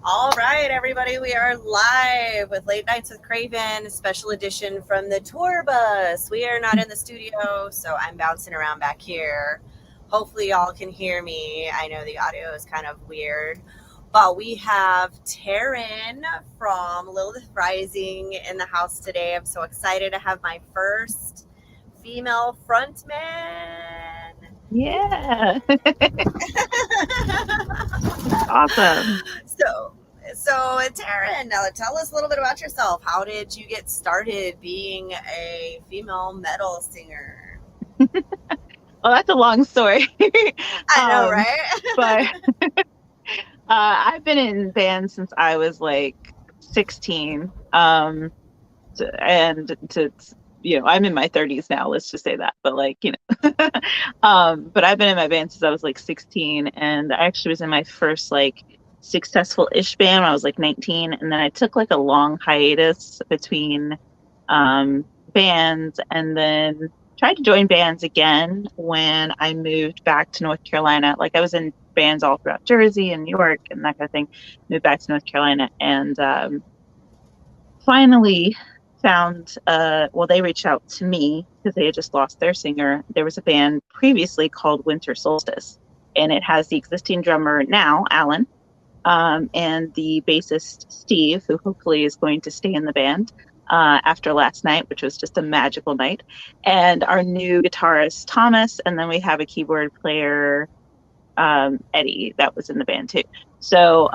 All right, everybody, we are live with Late Nights with Kraevin, special edition from the tour bus. We are not in the studio, so I'm bouncing around back here. Hopefully, y'all can hear me. I know the audio is kind of weird, but we have Taryn from Lilith Rising in the house today. I'm so excited to have my first female frontman. Yeah. Awesome. So, so Taryn, now tell us a little bit about yourself. How did you get started being a female metal singer? Well, that's a long story. I know, um, right? but I've been in bands since I was like 16. And to I'm in my 30s now, let's just say that. But but I've been in my band since I was like 16, and I actually was in my first like successful-ish band when I was like 19, and then I took like a long hiatus between bands, and then tried to join bands again when I moved back to North Carolina. Like I was in bands all throughout Jersey and New York and that kind of thing. Moved back to North Carolina and finally found well, they reached out to me because they had just lost their singer. There was a band previously called Winter Solstice, and it has the existing drummer now, Alan, and the bassist Steve, who hopefully is going to stay in the band after last night, which was just a magical night, and our new guitarist Thomas, and then we have a keyboard player, Eddie, that was in the band too. So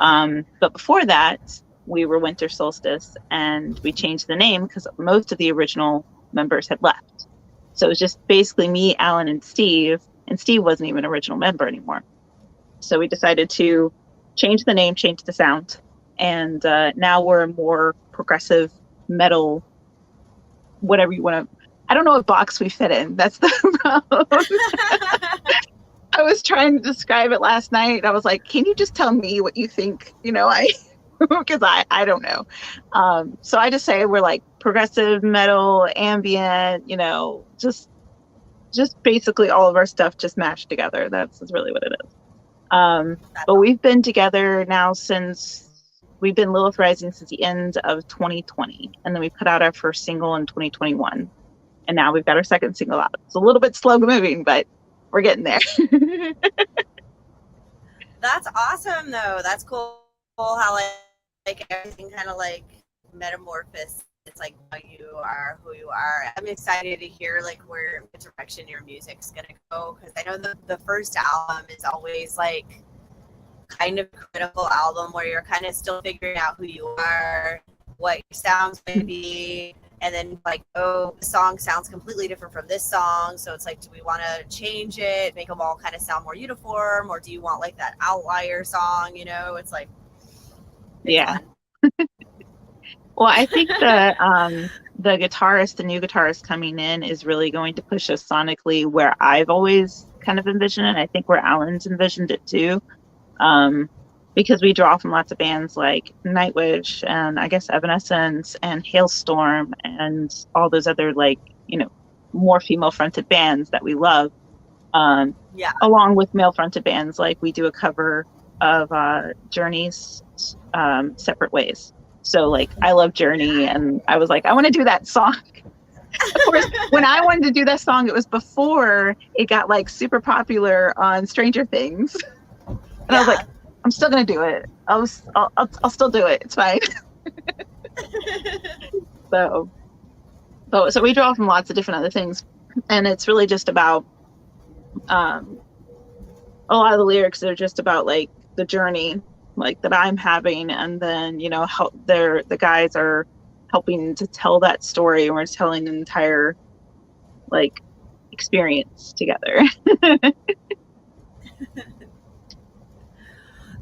but before that we were Winter Solstice, and we changed the name because most of the original members had left. So it was just basically me, Alan, and Steve wasn't even an original member anymore. So we decided to change the name, change the sound, and now we're a more progressive metal, whatever you want to. I don't know what box we fit in. That's the problem. I was trying to describe it last night. I was like, can you just tell me what you think, because I don't know. So I just say we're like progressive metal, ambient, just basically all of our stuff just mashed together. That's really what it is. But we've been together now we've been Lilith Rising since the end of 2020. And then we put out our first single in 2021. And now we've got our second single out. It's a little bit slow moving, but we're getting there. That's awesome, though. That's cool how like everything kind of like metamorphosed. It's like now you are who you are. I'm excited to hear like where the direction your music's gonna go, because I know the first album is always like kind of critical album where you're kind of still figuring out who you are, what your sound's going to be, and then like, oh, the song sounds completely different from this song, so it's like, do we want to change it, make them all kind of sound more uniform, or do you want like that outlier song? It's like, yeah. Well, I think the new guitarist coming in is really going to push us sonically where I've always kind of envisioned it. I think where Alan's envisioned it too. Because we draw from lots of bands like Nightwish and I guess Evanescence and Hailstorm and all those other more female fronted bands that we love. Along with male fronted bands, like we do a cover of Journey's Separate Ways. So like I love Journey, and I was like, I want to do that song. Of course, when I wanted to do that song, it was before it got like super popular on Stranger Things. And I was like, I'm still gonna do it. I'll still do it. It's fine. So we draw from lots of different other things, and it's really just about a lot of the lyrics are just about like the journey like that I'm having, and then the guys are helping to tell that story, and we're telling an entire like experience together.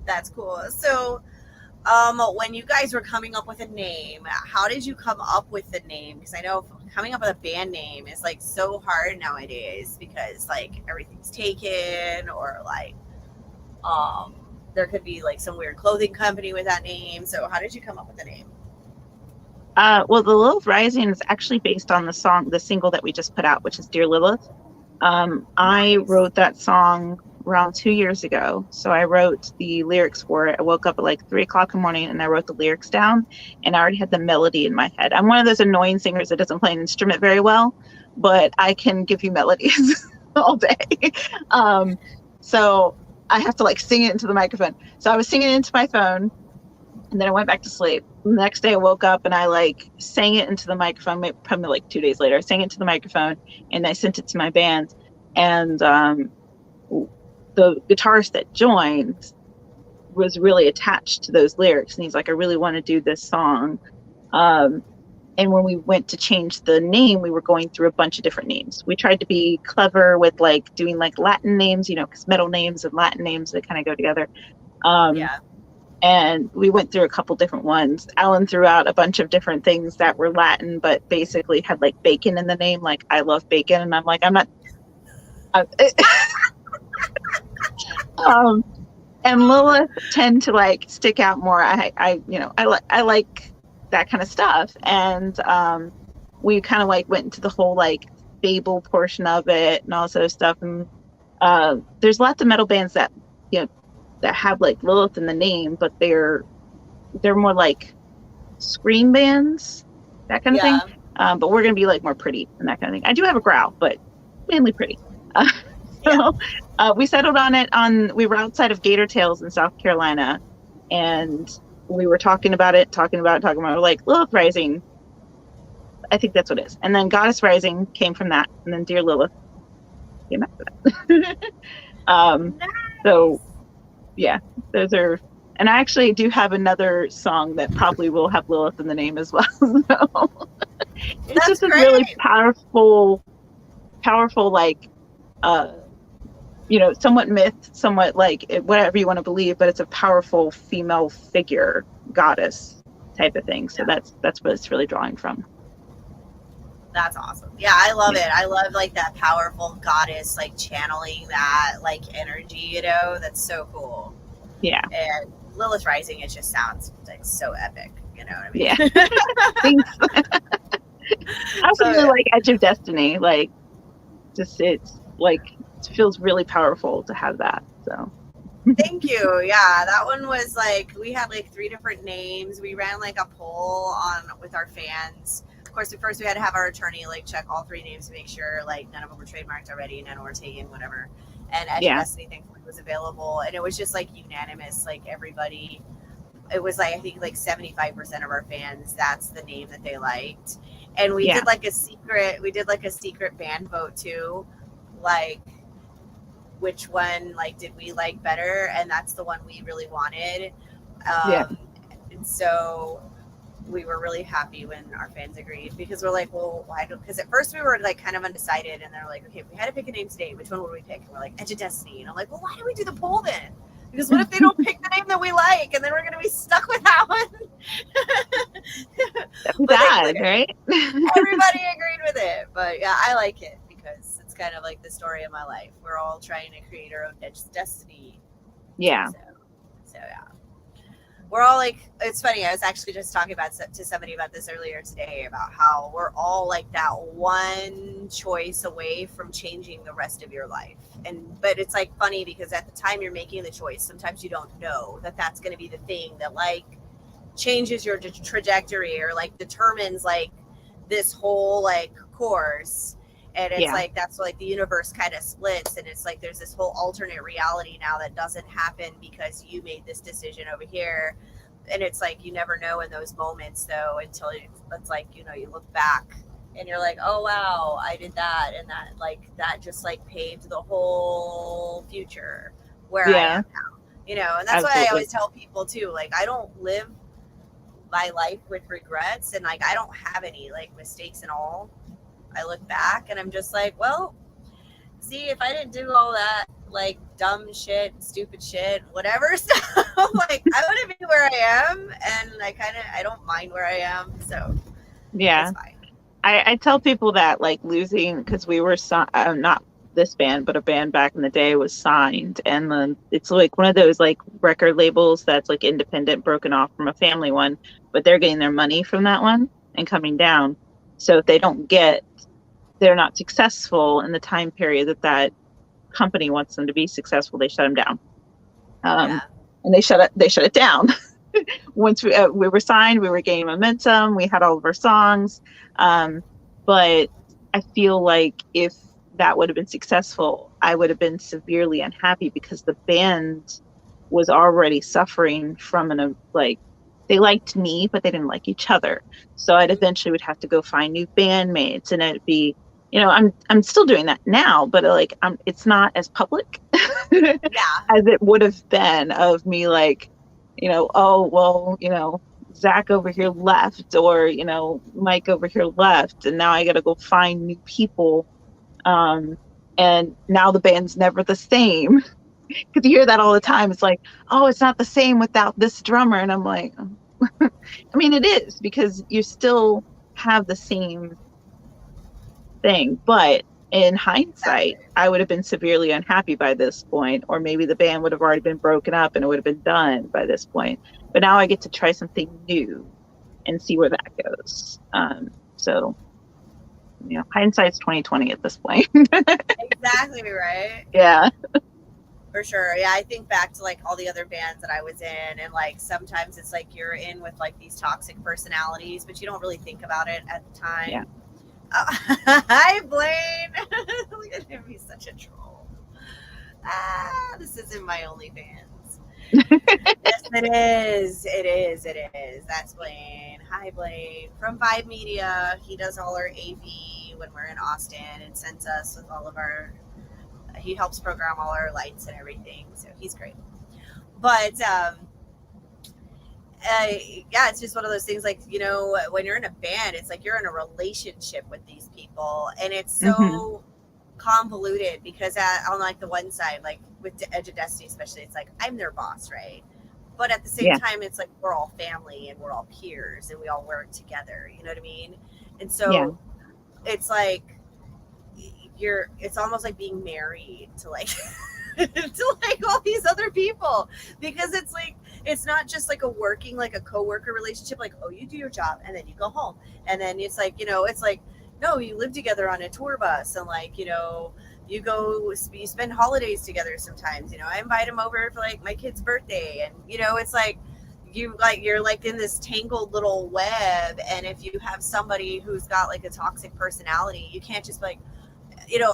That's cool. So when you guys were coming up with a name, how did you come up with the name? Because I know coming up with a band name is like so hard nowadays, because like everything's taken, or like there could be like some weird clothing company with that name. So how did you come up with the name? Well, the Lilith Rising is actually based on the single that we just put out, which is Dear Lilith. I wrote that song around 2 years ago. So I wrote the lyrics for it. I woke up at like 3 o'clock in the morning and I wrote the lyrics down, and I already had the melody in my head. I'm one of those annoying singers that doesn't play an instrument very well, but I can give you melodies all day. So I have to like sing it into the microphone. So I was singing it into my phone, and then I went back to sleep. The next day I woke up and I like sang it into the microphone, probably like 2 days later. I sang it to the microphone and I sent it to my band. And the guitarist that joined was really attached to those lyrics, and he's like, I really want to do this song. And when we went to change the name, we were going through a bunch of different names. We tried to be clever with like doing like Latin names, you know, because metal names and Latin names, they kind of go together. Yeah. And we went through a couple different ones. Alan threw out a bunch of different things that were Latin, but basically had like bacon in the name, like I love bacon. And I'm like, I'm not. And Lilith tend to like stick out more. I like that kind of stuff. And we kind of like went into the whole like fable portion of it and all this other stuff. And there's lots of metal bands that, you know, that have like Lilith in the name, but they're more like scream bands, that kind of thing. But we're gonna be like more pretty and that kind of thing. I do have a growl, but mainly pretty. So we settled on it we were outside of Gator Tales in South Carolina, and we were talking about it. We're like, Lilith Rising, I think that's what it is. And then Goddess Rising came from that, and then Dear Lilith came after that. Nice. So yeah, those are, and I actually do have another song that probably will have Lilith in the name as well. So it's just a really powerful, like, you know, somewhat myth, somewhat like whatever you want to believe, but it's a powerful female figure, goddess type of thing. So that's what it's really drawing from. That's awesome. Yeah, I love it. I love like that powerful goddess, like channeling that like energy, you know, that's so cool. Yeah. And Lilith Rising, it just sounds like so epic, you know what I mean? Yeah. I also really like Edge of Destiny. Like, just it's like, it feels really powerful to have that. So thank you. Yeah, that one was like, we had like 3 different names. We ran like a poll with our fans. Of course, at first we had to have our attorney like check all 3 names to make sure like none of them were trademarked already, none were taken, whatever. And Edge of Destiny thankfully was available, and it was just like unanimous. Like everybody, it was like I think like 75% of our fans, that's the name that they liked. And we did like a secret band vote too, like which one like did we like better, and that's the one we really wanted. And so we were really happy when our fans agreed, because we're like, well, why don't, because at first we were like kind of undecided, and they're like, okay, if we had to pick a name today, which one would we pick? And we're like, Edge of Destiny. And I'm like, well, why do we do the poll then? Because what if they don't pick the name that we like, and then we're gonna be stuck with that one? That's bad, right? Everybody agreed with it, but yeah, I like it because it's kind of like the story of my life. We're all trying to create our own destiny. Yeah. So yeah. We're all like, it's funny, I was actually just talking to somebody about this earlier today, about how we're all like that one choice away from changing the rest of your life. But it's like funny because at the time you're making the choice, sometimes you don't know that that's going to be the thing that like changes your trajectory or like determines like this whole like course. And it's like, that's like the universe kind of splits, and it's like there's this whole alternate reality now that doesn't happen because you made this decision over here. And it's like you never know in those moments though, until it's like, you know, you look back and you're like, oh wow, I did that, and that just like paved the whole future where I am now, you know. And that's why I always tell people too, like, I don't live my life with regrets, and like I don't have any like mistakes and all. I look back and I'm just like, well, see, if I didn't do all that like dumb shit, stupid shit, whatever stuff, like I wouldn't be where I am, and I don't mind where I am. So yeah, it's fine. I tell people that like losing, because we were not this band, but a band back in the day was signed, and then it's like one of those like record labels that's like independent, broken off from a family one, but they're getting their money from that one and coming down. So if they're not successful in the time period that company wants them to be successful, they shut them down. Yeah. And they shut it down. Once we were signed, we were gaining momentum. We had all of our songs. But I feel like if that would have been successful, I would have been severely unhappy because the band was already suffering from they liked me, but they didn't like each other. So I'd eventually would have to go find new bandmates, and it'd be, I'm still doing that now, but it's not as public Yeah. as it would have been of me oh, well, Zach over here left, or, Mike over here left, and now I got to go find new people. And now the band's never the same. Because you hear that all the time. It's like, oh, it's not the same without this drummer. And I'm like, I mean, it is, because you still have the same thing. But in hindsight, I would have been severely unhappy by this point, or maybe the band would have already been broken up and it would have been done by this point. But now I get to try something new and see where that goes. So, hindsight's 2020 at this point. Exactly, right? Yeah. For sure. Yeah, I think back to all the other bands that I was in, and sometimes it's you're in with these toxic personalities, but you don't really think about it at the time. Yeah. Hi, Blaine. Look at him, he's such a troll. This isn't my OnlyFans. Yes, it is. It is. It is. That's Blaine. Hi, Blaine. From Vibe Media. He does all our AV when we're in Austin and sends us with all of our. He helps program all our lights and everything, so he's great. But yeah, it's just one of those things. When you're in a band, it's you're in a relationship with these people, and it's so convoluted because on the one side, with the Edge of Destiny especially, it's I'm their boss, right? But at the same time, it's we're all family and we're all peers and we all work together, you know what I mean? And so it's it's almost like being married to to all these other people, because it's not just a working a coworker relationship, oh, you do your job and then you go home, and then it's no, you live together on a tour bus, and you spend holidays together sometimes. I invite him over for my kid's birthday, and it's you're in this tangled little web, and if you have somebody who's got a toxic personality, you can't just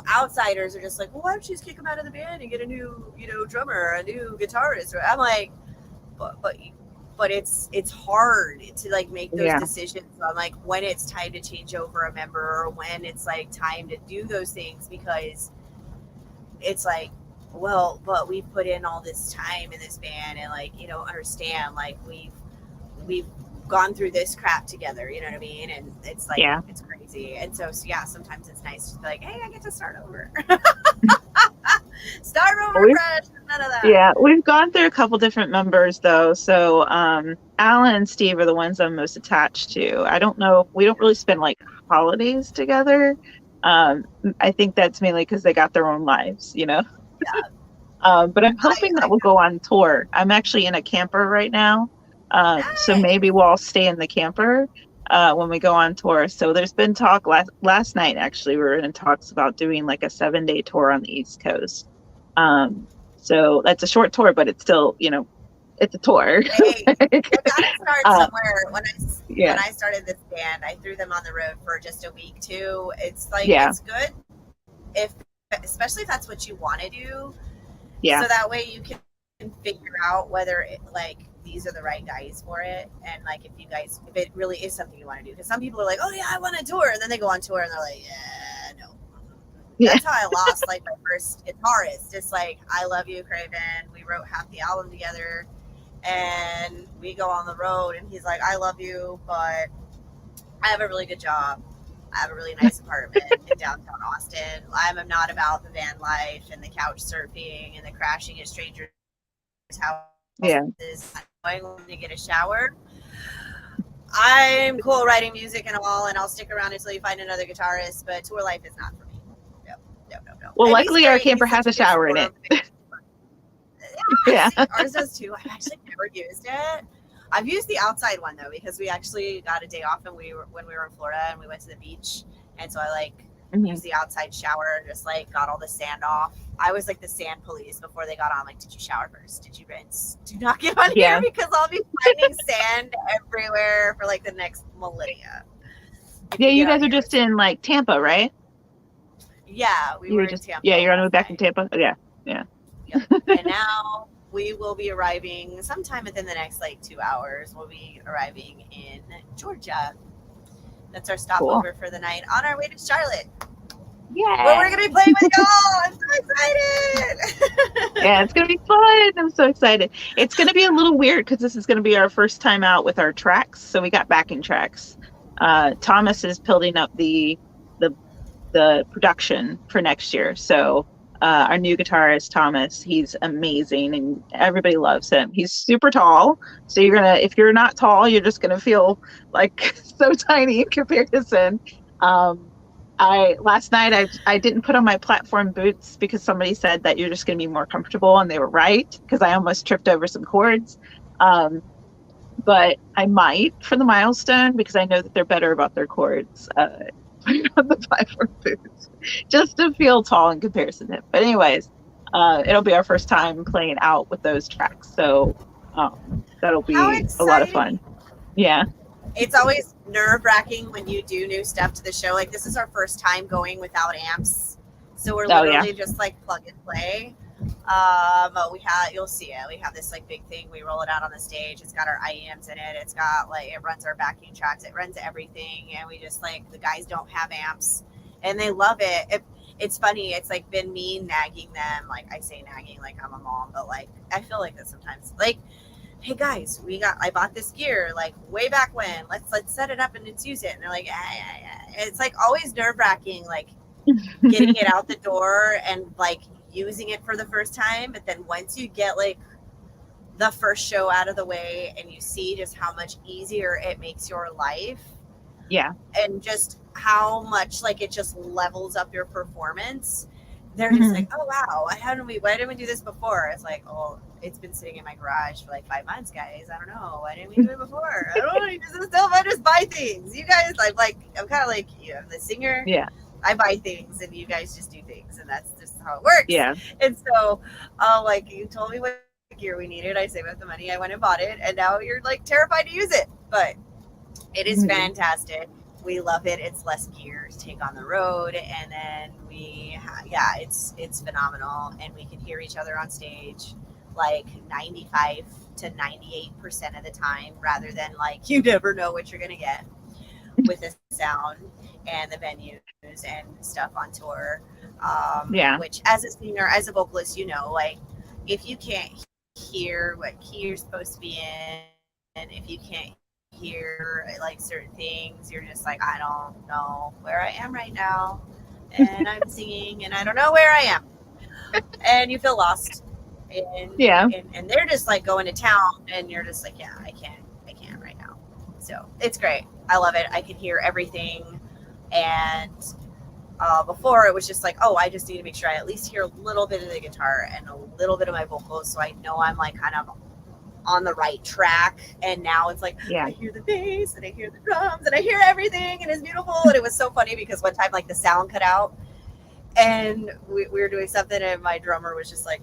outsiders are just well, why don't you just kick them out of the band and get a new drummer, a new guitarist? I'm but it's hard to make those decisions on when it's time to change over a member, or when it's time to do those things, because it's well, but we've put in all this time in this band, and you don't understand, we've gone through this crap together, you know what I mean? And it's it's crazy. And so sometimes it's nice to be hey, I get to start over. Start over fresh. None of that. Yeah, we've gone through a couple different members though. So Alan and Steve are the ones I'm most attached to. I don't know, we don't really spend holidays together. I think that's mainly because they got their own lives, Yeah. But I'm hoping that we'll go on tour. I'm actually in a camper right now. So maybe we'll all stay in the camper when we go on tour. So there's been talk last night, actually, we were in talks about doing a 7-day tour on the East Coast. So that's a short tour, but it's still, it's a tour. Hey, we gotta start somewhere. When I started this band, I threw them on the road for just a week too. It's it's good especially if that's what you want to do. Yeah. So that way you can figure out whether these are the right guys for it, and if it really is something you want to do. Because some people are oh yeah, I want to tour, and then they go on tour and they're yeah, no. That's how I lost my first guitarist. It's I love you, Kraevin. We wrote half the album together, and we go on the road, and he's I love you, but I have a really good job. I have a really nice apartment in downtown Austin. I'm not about the van life and the couch surfing and the crashing at strangers' houses. I'm going to get a shower. I'm cool writing music and all, and I'll stick around until you find another guitarist, but tour life is not for me. No. Well, luckily our camper has a shower in it. Yeah. Ours does too. I've actually never used it. I've used the outside one though, because we actually got a day off when we were in Florida, and we went to the beach, and so I use the outside shower, just like got all the sand off. I was like the sand police before they got on. Like, did you shower first? Did you rinse? Do not get on here because I'll be finding sand everywhere for like the next millennia. Yeah, you guys are just in like Tampa, right? Yeah, we were just in Tampa. Yeah, you're on the way back in Tampa. Oh, yeah. Yep. And now we will be arriving sometime within the next like 2 hours. We'll be arriving in Georgia. That's our stopover for the night on our way to Charlotte. Yeah. Where we're going to be playing with y'all. I'm so excited. Yeah, it's going to be fun. I'm so excited. It's going to be a little weird because this is going to be our first time out with our tracks. So we got backing tracks. Thomas is building up the production for next year. So our new guitarist, Thomas, he's amazing and everybody loves him. He's super tall. So if you're not tall, you're just going to feel like so tiny in comparison. Last night I didn't put on my platform boots because somebody said that you're just going to be more comfortable, and they were right because I almost tripped over some chords. But I might for the milestone because I know that they're better about their chords. On the platform boots just to feel tall in comparison to him. But anyways, it'll be our first time playing out with those tracks, so that'll be a lot of fun. Yeah, it's always nerve-wracking when you do new stuff to the show. Like, this is our first time going without amps, so we're literally just like plug and play. You'll see it. We have this like big thing. We roll it out on the stage. It's got our IEMs in it. It's got like, it runs our backing tracks. It runs everything. And we just like, the guys don't have amps and they love it. It's funny. It's like been me nagging them. Like, I say nagging like I'm a mom, but like, I feel like that sometimes. Like, hey guys, I bought this gear like way back when. Let's set it up and let's use it. And they're like, it's like always nerve-wracking, like getting it out the door and like using it for the first time. But then once you get like the first show out of the way and you see just how much easier it makes your life, and just how much like it just levels up your performance, they're just like, oh wow, why didn't we do this before? It's like, oh, it's been sitting in my garage for like 5 months, guys. I don't know, why didn't we do it before? I don't know, I just buy things. You guys, I'm kind of like you. I'm the singer. I buy things and you guys just do things, and that's just how it works. Yeah. And so, like, you told me what gear we needed. I saved up the money. I went and bought it, and now you're like terrified to use it. But it is fantastic. We love it. It's less gear to take on the road, and then it's phenomenal, and we can hear each other on stage like 95 to 98% of the time, rather than like you never know what you're gonna get with the sound and the venues and stuff on tour. Which as a singer, as a vocalist, you know, like if you can't hear what key you're supposed to be in, and if you can't hear like certain things, you're just like, I don't know where I am right now, and I'm singing and I don't know where I am, and you feel lost. And they're just like going to town, and you're just like, I can't right now. So it's great. I love it. I can hear everything. And before it was just like, I just need to make sure I at least hear a little bit of the guitar and a little bit of my vocals, so I know I'm like kind of on the right track. And now it's like, I hear the bass and I hear the drums and I hear everything, and it's beautiful. And it was so funny because one time like the sound cut out, and we were doing something, and my drummer was just like,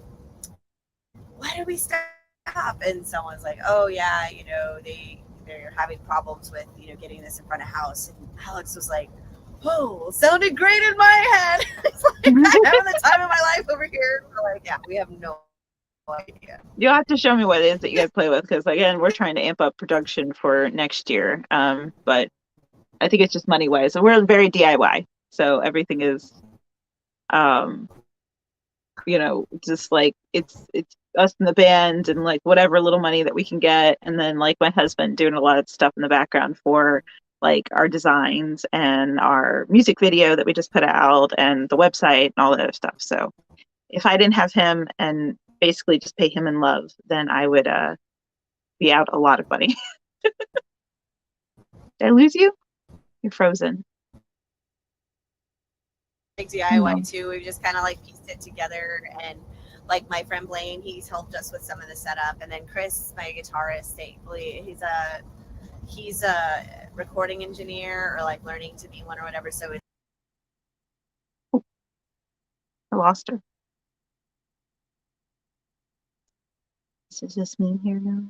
why did we stop? And someone's like, oh yeah, they're having problems with, getting this in front of house. And Alex was like, whoa, sounded great in my head. It's like, I'm having the time of my life over here. We're like, we have no idea. You'll have to show me what it is that you guys play with, because again, we're trying to amp up production for next year. But I think it's just money wise. So we're very DIY. So everything is, just like it's us in the band and like whatever little money that we can get, and then like my husband doing a lot of stuff in the background for like our designs and our music video that we just put out and the website and all that other stuff. So if I didn't have him and basically just pay him in love, then I would be out a lot of money. Did I lose you? You're frozen. Big DIY too. We've just kind of like pieced it together, and like my friend Blaine, he's helped us with some of the setup, and then Chris, my guitarist, thankfully, he's a recording engineer, or like learning to be one or whatever. So I lost her. This is just me here now.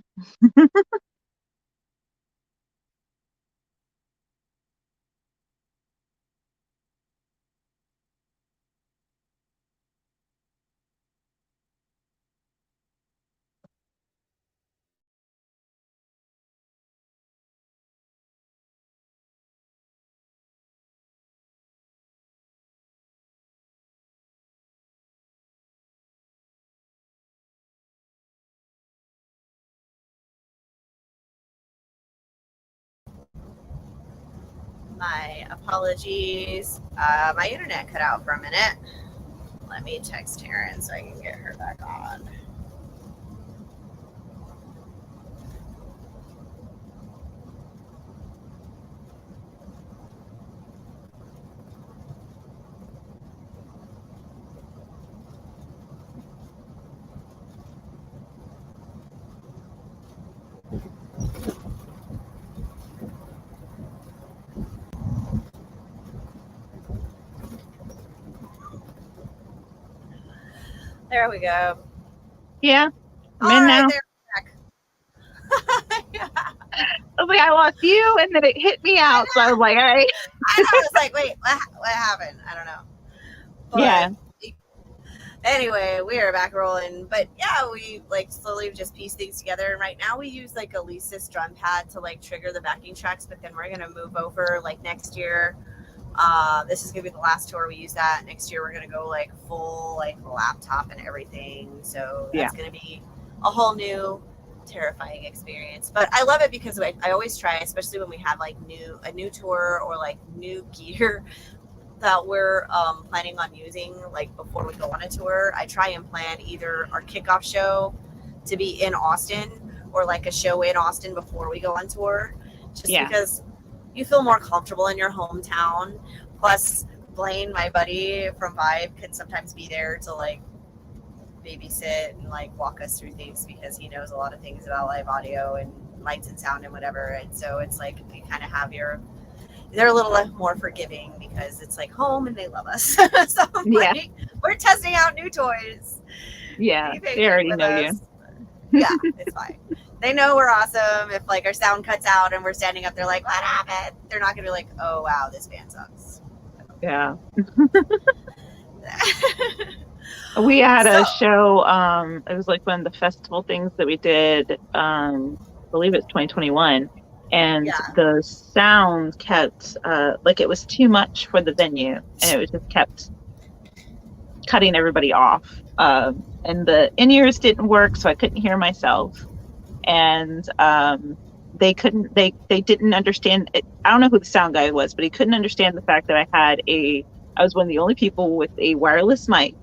My apologies. My internet cut out for a minute. Let me text Taryn so I can get her back on. There we go. Yeah, I'm All in right, now. there we're back. I was like, I lost you, and then it hit me out. So I was like, all right. I know. I was like, wait, what happened? I don't know. But Yeah. anyway, we are back rolling. But yeah, we like slowly just piece things together. And right now we use like a Lisa's drum pad to like trigger the backing tracks. But then we're gonna move over like next year. This is gonna be the last tour we use that. Next year we're gonna go like full like laptop and everything. So that's gonna be a whole new terrifying experience. But I love it because I always try, especially when we have like a new tour or like new gear that we're planning on using like before we go on a tour. I try and plan either our kickoff show to be in Austin or like a show in Austin before we go on tour, just because you feel more comfortable in your hometown. Plus, Blaine, my buddy from Vibe, can sometimes be there to like babysit and like walk us through things because he knows a lot of things about live audio and lights and sound and whatever. And so it's like you kind of have they're a little more forgiving because it's like home and they love us. So like, we're testing out new toys. Yeah, they already know you. Yeah, it's fine. They know we're awesome. If like our sound cuts out and we're standing up, they're like, what happened? They're not gonna be like, oh wow, this band sucks. Yeah. We had a show, it was like one of the festival things that we did, I believe it's 2021, and the sound kept like it was too much for the venue, and it was just kept cutting everybody off, and the in-ears didn't work, so I couldn't hear myself, and they didn't understand it. I don't know who the sound guy was, but he couldn't understand the fact that I was one of the only people with a wireless mic,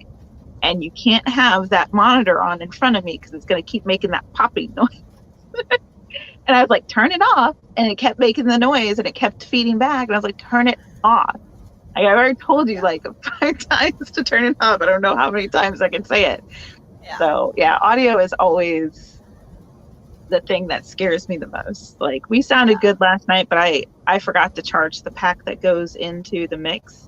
and you can't have that monitor on in front of me because it's going to keep making that popping noise. And I was like, turn it off, and it kept making the noise, and it kept feeding back, and I was like, turn it off. Like, I already told you like 5 times to turn it off. I don't know how many times I can say it. So audio is always the thing that scares me the most. Like, we sounded good last night, but I forgot to charge the pack that goes into the mix.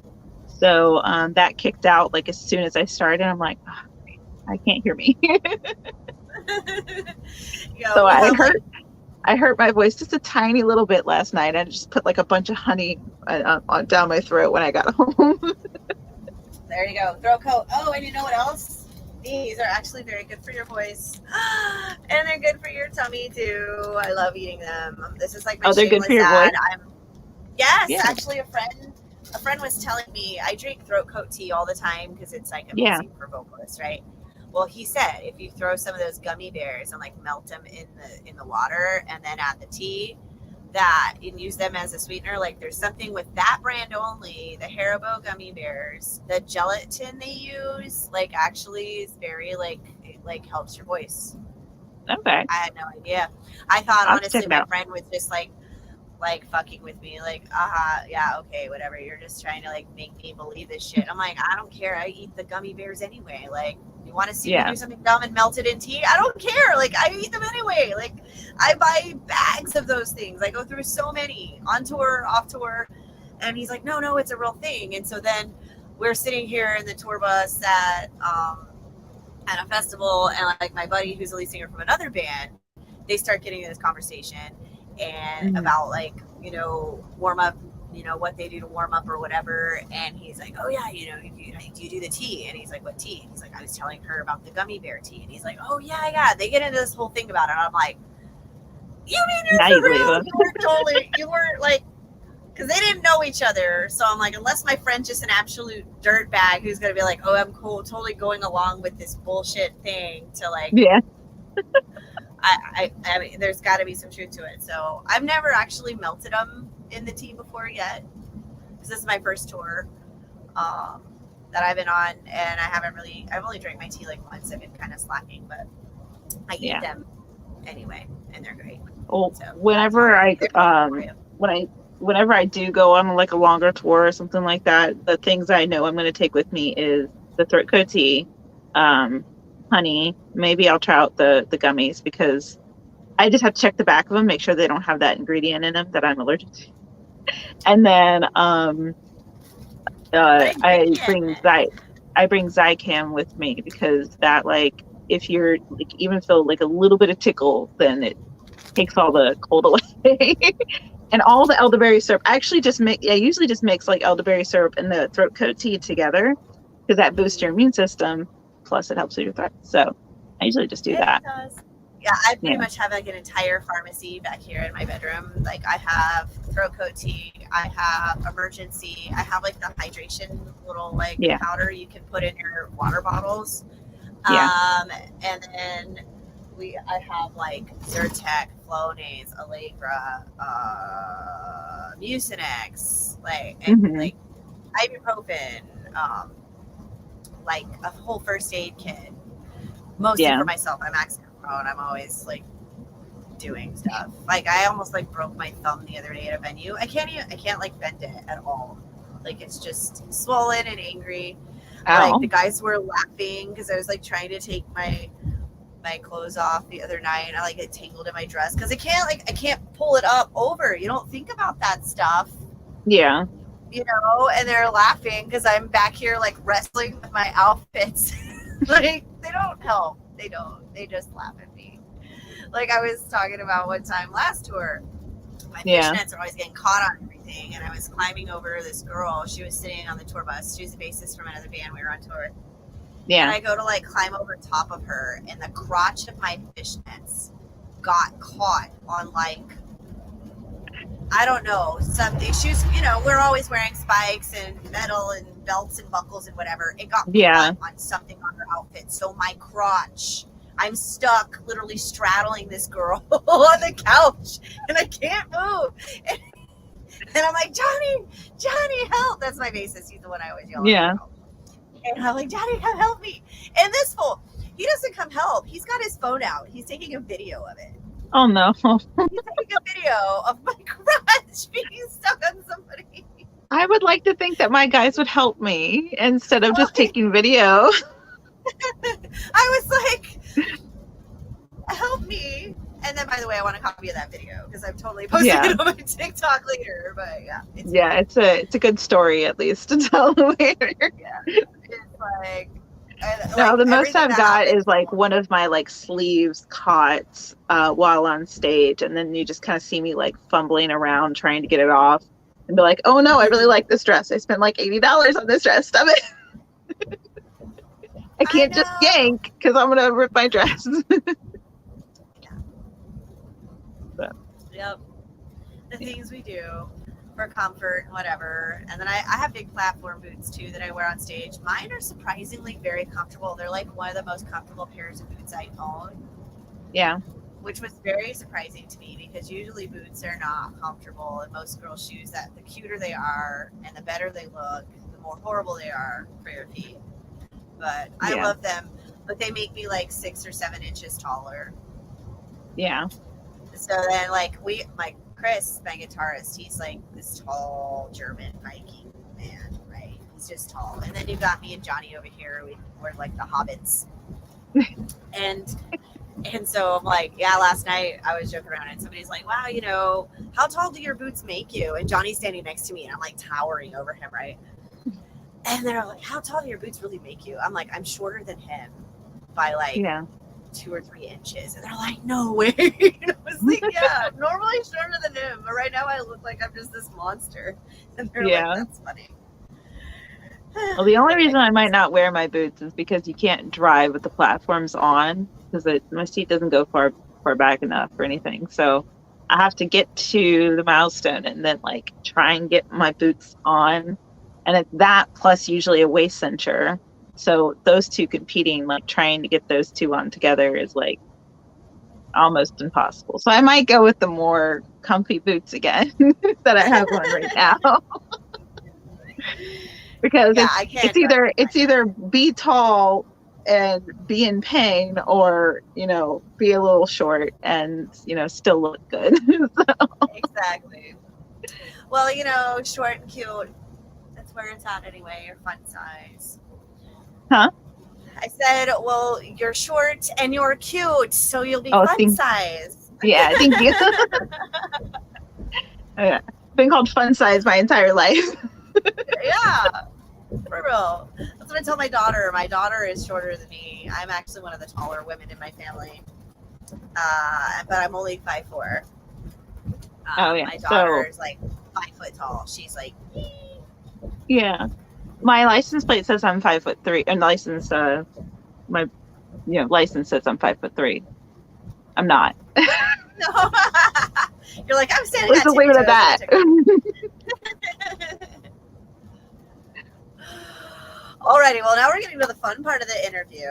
So that kicked out like as soon as I started. I'm like, oh, I can't hear me. So I hurt my voice just a tiny little bit last night. I just put like a bunch of honey down my throat when I got home. There you go. Throat coat. Oh, and you know what else? These are actually very good for your voice. And they're good for your tummy too. I love eating them. This is like my they're good for your voice? Yes, actually a friend was telling me I drink throat coat tea all the time because it's like amazing for vocalists, right? Well, he said if you throw some of those gummy bears and like melt them in the water and then add the tea, and use them as a sweetener, like there's something with that brand only, the Haribo gummy bears, the gelatin they use, like actually is very like helps your voice. Okay. I had no idea. I thought honestly my friend was just like fucking with me, like, yeah, okay, whatever. You're just trying to like make me believe this shit. I'm like, I don't care. I eat the gummy bears anyway. Like, you want to see me do something dumb and melt it in tea? I don't care. Like, I eat them anyway. Like, I buy bags of those things. I go through so many on tour, off tour. And he's like, no, it's a real thing. And so then we're sitting here in the tour bus at a festival, and like my buddy who's a lead singer from another band, they start getting in this conversation and about like, you know, warm up, you know, what they do to warm up or whatever. And he's like, oh yeah, you know, do you do the tea? And he's like, what tea? And he's like, I was telling her about the gummy bear tea. And he's like, oh yeah. They get into this whole thing about it. And I'm like, you mean you're for real? You weren't like, because they didn't know each other. So I'm like, unless my friend's just an absolute dirtbag who's going to be like, oh, I'm cool, totally going along with this bullshit thing to like, yeah. I mean, there's got to be some truth to it. So I've never actually melted them in the tea before yet. This is my first tour that I've been on, and I've only drank my tea like once. I've been kind of slacking, but I eat them anyway, and they're great. Well, so, whenever I do go on like a longer tour or something like that, the things I know I'm going to take with me is the throat coat tea, honey. Maybe I'll try out the gummies, because I just have to check the back of them, make sure they don't have that ingredient in them that I'm allergic to. And then I bring Zicam with me, because that, like, if you're like even feel like a little bit of tickle, then it takes all the cold away. And all the elderberry syrup, I usually just mix like elderberry syrup and the throat coat tea together, because that boosts your immune system, plus it helps with your throat. So I usually just do that. Does. Yeah, I pretty much have like an entire pharmacy back here in my bedroom. Like I have throat coat tea, I have emergency, I have like the hydration little like powder you can put in your water bottles. And then I have like Zyrtec, Flonase, Allegra, Mucinex, like ibuprofen, like a whole first aid kit. Mostly for myself. I'm accident prone. I'm always like doing stuff. Like I almost like broke my thumb the other day at a venue. I can't like bend it at all. Like it's just swollen and angry. Ow. Like the guys were laughing because I was like trying to take my clothes off the other night, and I like get tangled in my dress because I can't pull it up over. You don't think about that stuff. Yeah. You know, and they're laughing because I'm back here like wrestling with my outfits. Like they don't help. They don't. They just laugh at me. Like I was talking about one time last tour, my fishnets are always getting caught on everything, and I was climbing over this girl. She was sitting on the tour bus. She was a bassist from another band. We were on tour. Yeah. And I go to like climb over top of her, and the crotch of my fishnets got caught on like, I don't know, something. She was, you know, we're always wearing spikes and metal and belts and buckles and whatever. It got caught on something on her outfit. So my crotch, I'm stuck literally straddling this girl on the couch, and I can't move. And I'm like, Johnny, help. That's my bassist. He's the one I always yell at. And I'm like, Johnny, come help me. And this fool, he doesn't come help. He's got his phone out. He's taking a video of it. Oh, no. He's taking a video of my crotch being stuck on somebody. I would like to think that my guys would help me instead of just taking video. I was like, help me. And then, by the way, I want a copy of that video because I'm totally posting it on my TikTok later. But it's a good story at least to tell later. Yeah, it's like. No, the most I've got is like one of my like sleeves caught while on stage, and then you just kind of see me like fumbling around trying to get it off, and be like, "Oh no, I really like this dress. I spent like $80 on this dress. Stop it! I can't just yank because I'm gonna rip my dress." Yep, the things we do for comfort, whatever. And then I have big platform boots too that I wear on stage. Mine are surprisingly very comfortable. They're like one of the most comfortable pairs of boots I own. Yeah. Which was very surprising to me because usually boots are not comfortable, and most girls' shoes, that the cuter they are and the better they look, the more horrible they are for your feet. But I love them, but they make me like 6 or 7 inches taller. Yeah. So then like Chris, my guitarist, he's like this tall German Viking man, right? He's just tall. And then you've got me and Johnny over here. We're like the hobbits. And so I'm like, last night I was joking around and somebody's like, wow, you know, how tall do your boots make you? And Johnny's standing next to me and I'm like towering over him, right? And they're like, how tall do your boots really make you? I'm like, I'm shorter than him by like Yeah. 2 or 3 inches. And they're like, no way. And I was like, yeah, normally shorter than him, but right now I look like I'm just this monster. And they're like, Yeah. that's funny. Well, the only reason I might not wear my boots is because you can't drive with the platforms on, because my seat doesn't go far back enough or anything. So I have to get to the milestone and then like try and get my boots on, and it's that plus usually a waist cincher. So those two competing, like trying to get those two on together is like almost impossible. So I might go with the more comfy boots again that I have on right now. Because Yeah, I can't drive it's right either be tall and be in pain, or be a little short and still look good. Exactly. Well, short and cute. That's where it's at anyway. Your fun size. Huh? I said, well, you're short and you're cute, so you'll be Oh, fun size. Yeah, thank you. Yeah. Been called fun size my entire life. Yeah, for real. That's what I tell my daughter. My daughter is shorter than me. I'm actually one of the taller women in my family, but I'm only 5'4". Oh yeah. My daughter is like 5 foot tall. She's like, Yeah. My license plate says I'm 5'3", and my license says I'm 5'3". I'm not. no. You're like, I'm standing What's at the limit of that? Alrighty, well, now we're getting to the fun part of the interview.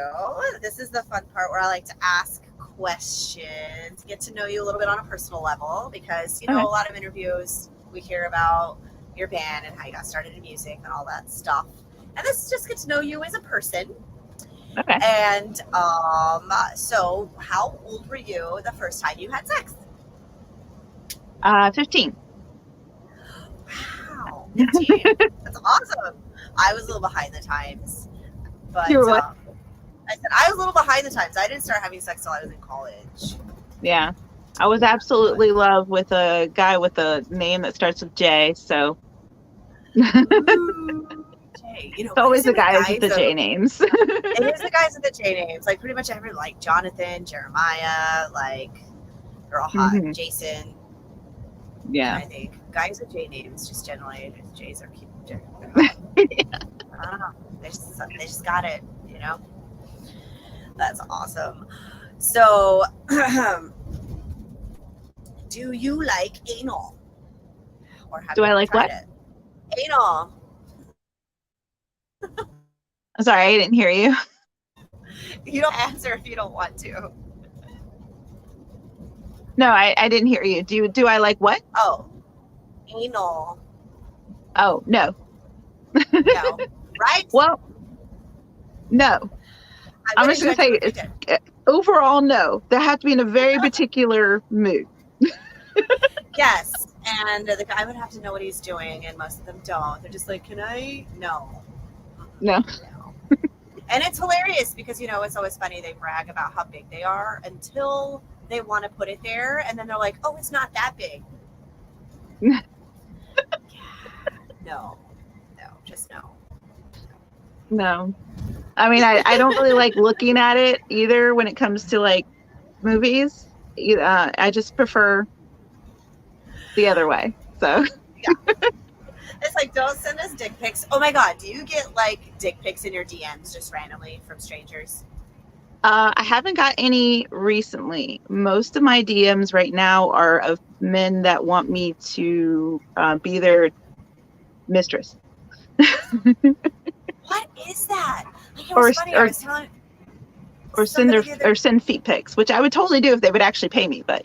This is the fun part where I like to ask questions, get to know you a little bit on a personal level, because, Okay. a lot of interviews we hear about your band and how you got started in music and all that stuff. And this is just get to know you as a person. Okay. And so how old were you the first time you had sex? 15. Wow, 15. That's awesome. I was a little behind the times, but You were what? I said I was a little behind the times. I didn't start having sex till I was in college. Yeah, I was absolutely in love with a guy with a name that starts with J. So Ooh, J. it's always the guys with the J names. It is the guys with the J names. Like pretty much every, like Jonathan, Jeremiah, like they're all hot. Mm-hmm. Jason. Yeah. I think guys with J names just generally J's are cute. Yeah. I don't know. They just got it. That's awesome. So, do you like anal? Or have Do you I like tried what? it? Anal. I'm sorry, I didn't hear you. You don't answer if you don't want to. No, I didn't hear you. Do I like what? Oh, anal. Oh, no. No. Right? Well, no. I'm just going to say overall, no. They have to be in a very particular mood. Yes. And the guy would have to know what he's doing, and most of them don't. They're just like, can I? No. No. And it's hilarious because, it's always funny. They brag about how big they are until they want to put it there. And then they're like, oh, it's not that big. No, just no. No. I mean, I don't really like looking at it either when it comes to like movies. I just prefer the other way. So yeah. It's like, don't send us dick pics. Oh my God, do you get like dick pics in your DMs just randomly from strangers? I haven't got any recently. Most of my DMs right now are of men that want me to be their mistress. What is that? Like, it was funny. I was telling or send feet pics, which I would totally do if they would actually pay me, but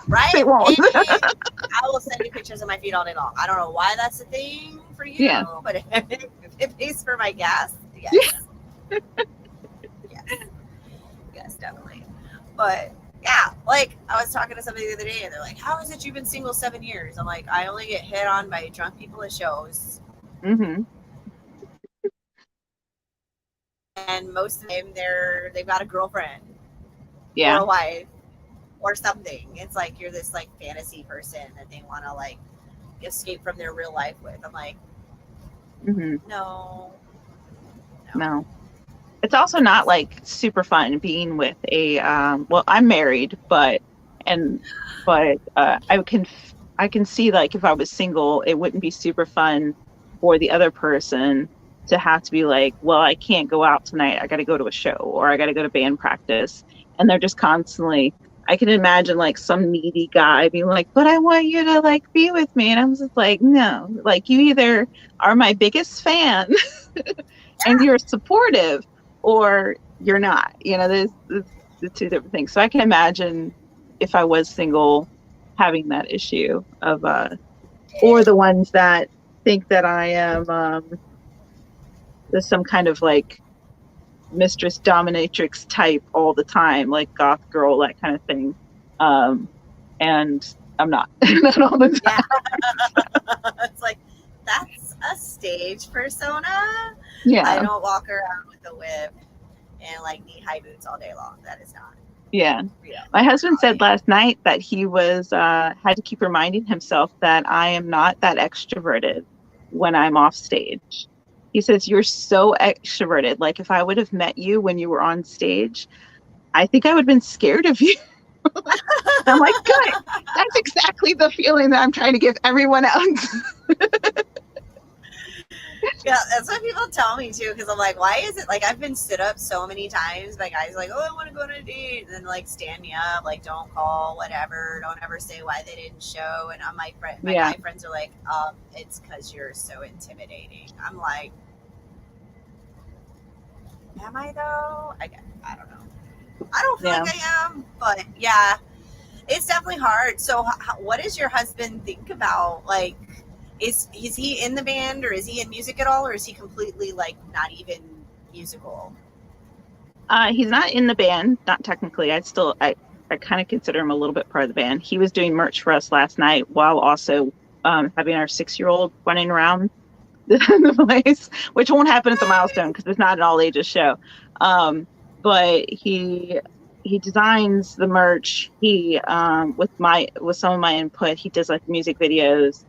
right? They won't. I will send you pictures of my feet all day long. I don't know why that's a thing for you, but if it pays for my gas, yes. Yes, definitely. But yeah, like I was talking to somebody the other day and they're like, how is it you've been single 7 years? I'm like, I only get hit on by drunk people at shows. Mm-hmm. And most of the time they've got a girlfriend or a wife or something. It's like you're this like fantasy person that they want to like escape from their real life with. I'm like, mm-hmm. no, No. It's also not like super fun being with a well, I'm married, but I can see like if I was single, it wouldn't be super fun for the other person to have to be like, well, I can't go out tonight. I got to go to a show or I got to go to band practice. And they're just constantly, I can imagine like some needy guy being like, but I want you to like be with me. And I'm just like, no, like you either are my biggest fan and you're supportive or you're not. You know, there's the two different things. So I can imagine if I was single having that issue of or the ones that think that I am there's some kind of like mistress dominatrix type all the time, like goth girl, that kind of thing. And I'm not. Not all the time. Yeah. It's like, that's a stage persona. Yeah. I don't walk around with a whip and like knee-high boots all day long. That is not. Yeah. My husband said last night that he was had to keep reminding himself that I am not that extroverted when I'm off stage. He says, you're so extroverted. Like if I would have met you when you were on stage, I think I would have been scared of you. I'm like, good. That's exactly the feeling that I'm trying to give everyone else. Yeah, that's what people tell me too, because I'm like, why is it like I've been stood up so many times by guys like, oh, I want to go on a date, and then like stand me up, like don't call, whatever, don't ever say why they didn't show. And I'm like, my guy friends are like, it's because you're so intimidating. I'm like, am I though? I don't know. I don't feel like I am, but yeah, it's definitely hard. So what does your husband think about like? Is he in the band or is he in music at all, or is he completely like not even musical? He's not in the band, not technically. I kind of consider him a little bit part of the band. He was doing merch for us last night while also having our 6-year-old running around the place, which won't happen at the Milestone because it's not an all ages show. But he designs the merch. He with some of my input, he does like music videos.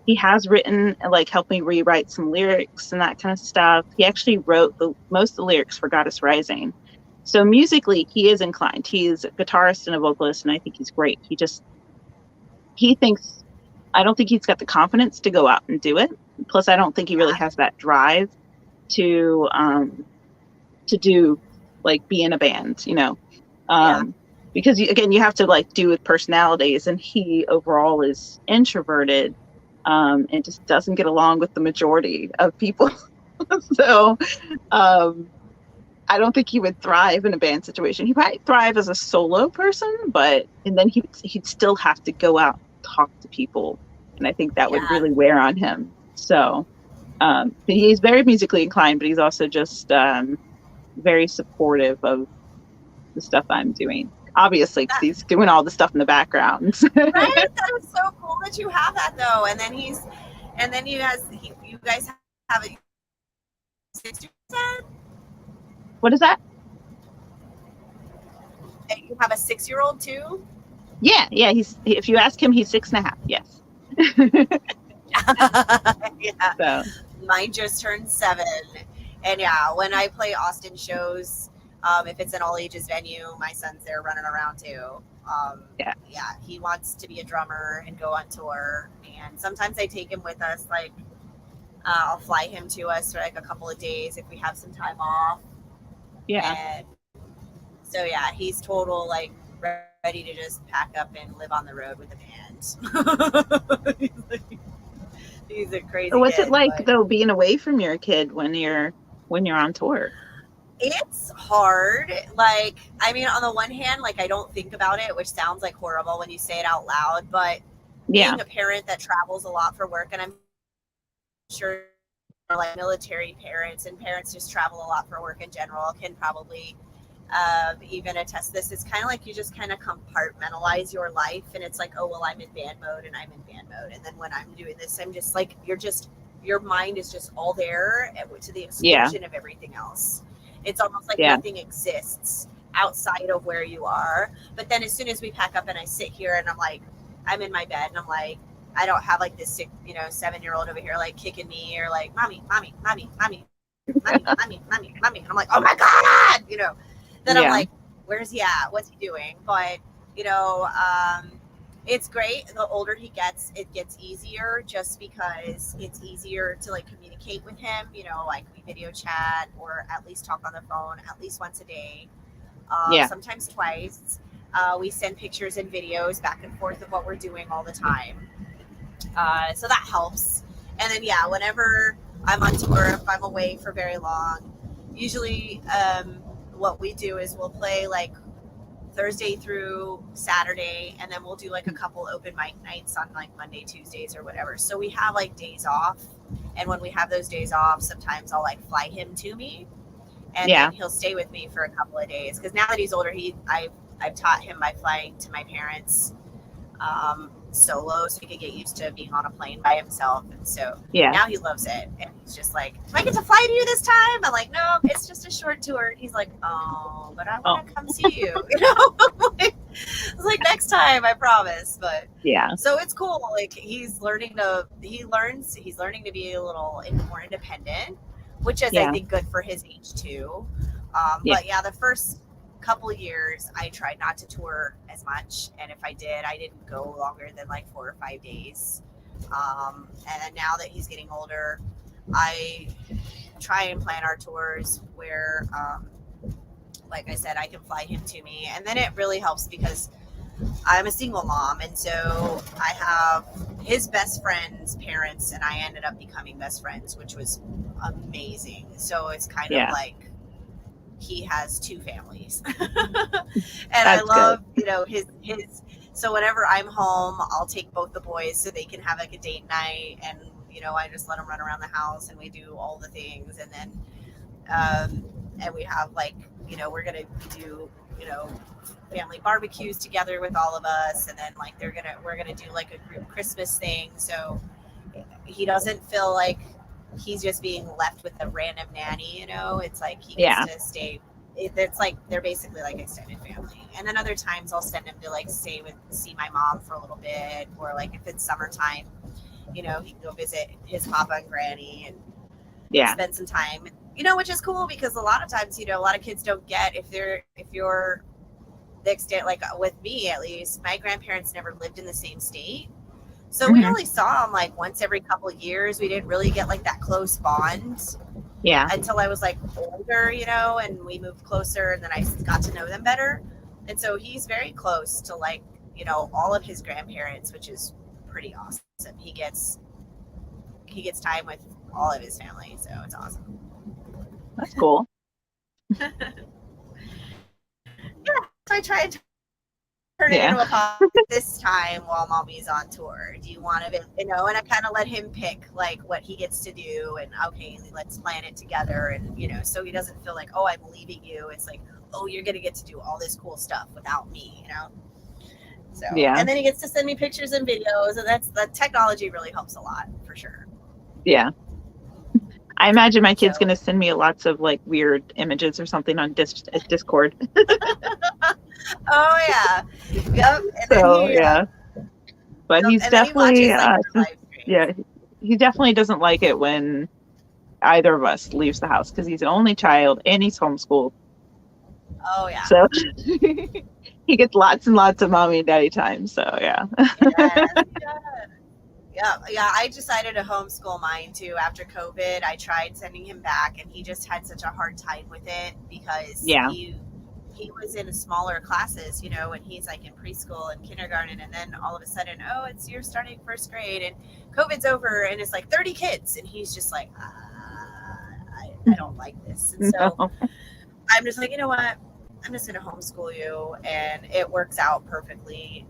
He has written, like, helped me rewrite some lyrics and that kind of stuff. He actually wrote most of the lyrics for Goddess Rising. So musically, he is inclined. He's a guitarist and a vocalist, and I think he's great. I don't think he's got the confidence to go out and do it. Plus, I don't think he really has that drive to do, like, be in a band, you know. Because you have to like do with personalities, and he overall is introverted and just doesn't get along with the majority of people. So I don't think he would thrive in a band situation. He might thrive as a solo person, and then he'd still have to go out and talk to people, and I think that would really wear on him. So he's very musically inclined, but he's also just very supportive of the stuff I'm doing. Obviously, because he's doing all the stuff in the background. Right? That is so cool that you have that though. And then you guys have a 6-year-old? What is that? You have a 6-year-old too? Yeah. If you ask him, he's 6.5. Yes. Yeah. So. Mine just turned 7. And yeah, when I play Austin shows, if it's an all ages venue, my son's there running around too. He wants to be a drummer and go on tour. And sometimes I take him with us. Like, I'll fly him to us for like a couple of days if we have some time off. Yeah. And so yeah, he's total like ready to just pack up and live on the road with the band. He's a crazy. So what's it like though, being away from your kid when you're on tour? It's hard. Like, I mean, on the one hand, like, I don't think about it, which sounds like horrible when you say it out loud, but being a parent that travels a lot for work, and I'm sure like military parents and parents just travel a lot for work in general can probably even attest this. It's kind of like you just kind of compartmentalize your life, and it's like, oh, well, I'm in band mode and I'm in band mode. And then when I'm doing this, I'm just like, your mind is just all there to the exclusion of everything else. It's almost like nothing exists outside of where you are. But then as soon as we pack up and I sit here and I'm like, I'm in my bed and I'm like, I don't have like this 7-year-old over here like kicking me or like, mommy. mommy. And I'm like, oh my God, then I'm Yeah. like, where's he at? What's he doing? But, you know, it's great. The older he gets, it gets easier just because it's easier to like communicate with him, like we video chat or at least talk on the phone at least once a day, Yeah. sometimes twice. We send pictures and videos back and forth of what we're doing all the time. So that helps. And then, yeah, whenever I'm on tour, if I'm away for very long, usually what we do is we'll play like Thursday through Saturday, and then we'll do like a couple open mic nights on like Monday, Tuesdays, or whatever. So we have like days off. And when we have those days off, sometimes I'll like fly him to me, and Yeah. then he'll stay with me for a couple of days. Because now that he's older, I've taught him by flying to my parents solo, so he could get used to being on a plane by himself. And so Yeah. now he loves it. And he's just like, do I get to fly to you this time? I'm like, no, it's just a short tour. And he's like, oh, but I want to come see you. It's like next time, I promise. But Yeah. so it's cool. Like he's learning to be a little more independent, which is I think good for his age too. But yeah, the first couple of years I tried not to tour as much, and if I did, I didn't go longer than like 4 or 5 days. And then now that he's getting older, I try and plan our tours where like I said, I can fly him to me, and then it really helps because I'm a single mom, and so I have his best friend's parents, and I ended up becoming best friends, which was amazing. So it's kind of like he has two families. And I love, his so whenever I'm home, I'll take both the boys so they can have like a date night, and I just let them run around the house and we do all the things, and then and we have like, we're gonna do, family barbecues together with all of us, and then like we're gonna do like a group Christmas thing, so he doesn't feel like he's just being left with a random nanny. It's like he gets to stay. It's like they're basically like extended family. And then other times I'll send him to like see my mom for a little bit, or like if it's summertime, he can go visit his papa and granny and spend some time, which is cool because a lot of times, a lot of kids don't get if you're the extent, like with me at least, my grandparents never lived in the same state. So we only saw them like once every couple of years. We didn't really get like that close bond until I was like older, and we moved closer, and then I got to know them better. And so he's very close to like, all of his grandparents, which is pretty awesome. He gets time with all of his family, so it's awesome. That's cool. Yeah, so I tried to turn it into a pop this time while mommy's on tour. Do you want to, and I kind of let him pick like what he gets to do, and okay, let's plan it together, and so he doesn't feel like, oh, I'm leaving you. It's like, oh, you're gonna get to do all this cool stuff without me, So and then he gets to send me pictures and videos, and the technology really helps a lot for sure. Yeah. I imagine my kid's going to send me lots of like weird images or something on Discord. Oh yeah. Yep. And so but he's definitely he definitely doesn't like it when either of us leaves the house because he's an only child and he's homeschooled. Oh yeah. So he gets lots and lots of mommy and daddy time. So yeah. Yeah, I decided to homeschool mine too after COVID. I tried sending him back, and he just had such a hard time with it because he was in smaller classes, and he's like in preschool and kindergarten, and then all of a sudden, oh, you're starting first grade, and COVID's over, and it's like 30 kids, and he's just like, I don't like this, and so I'm just like, you know what, I'm just going to homeschool you, and it works out perfectly.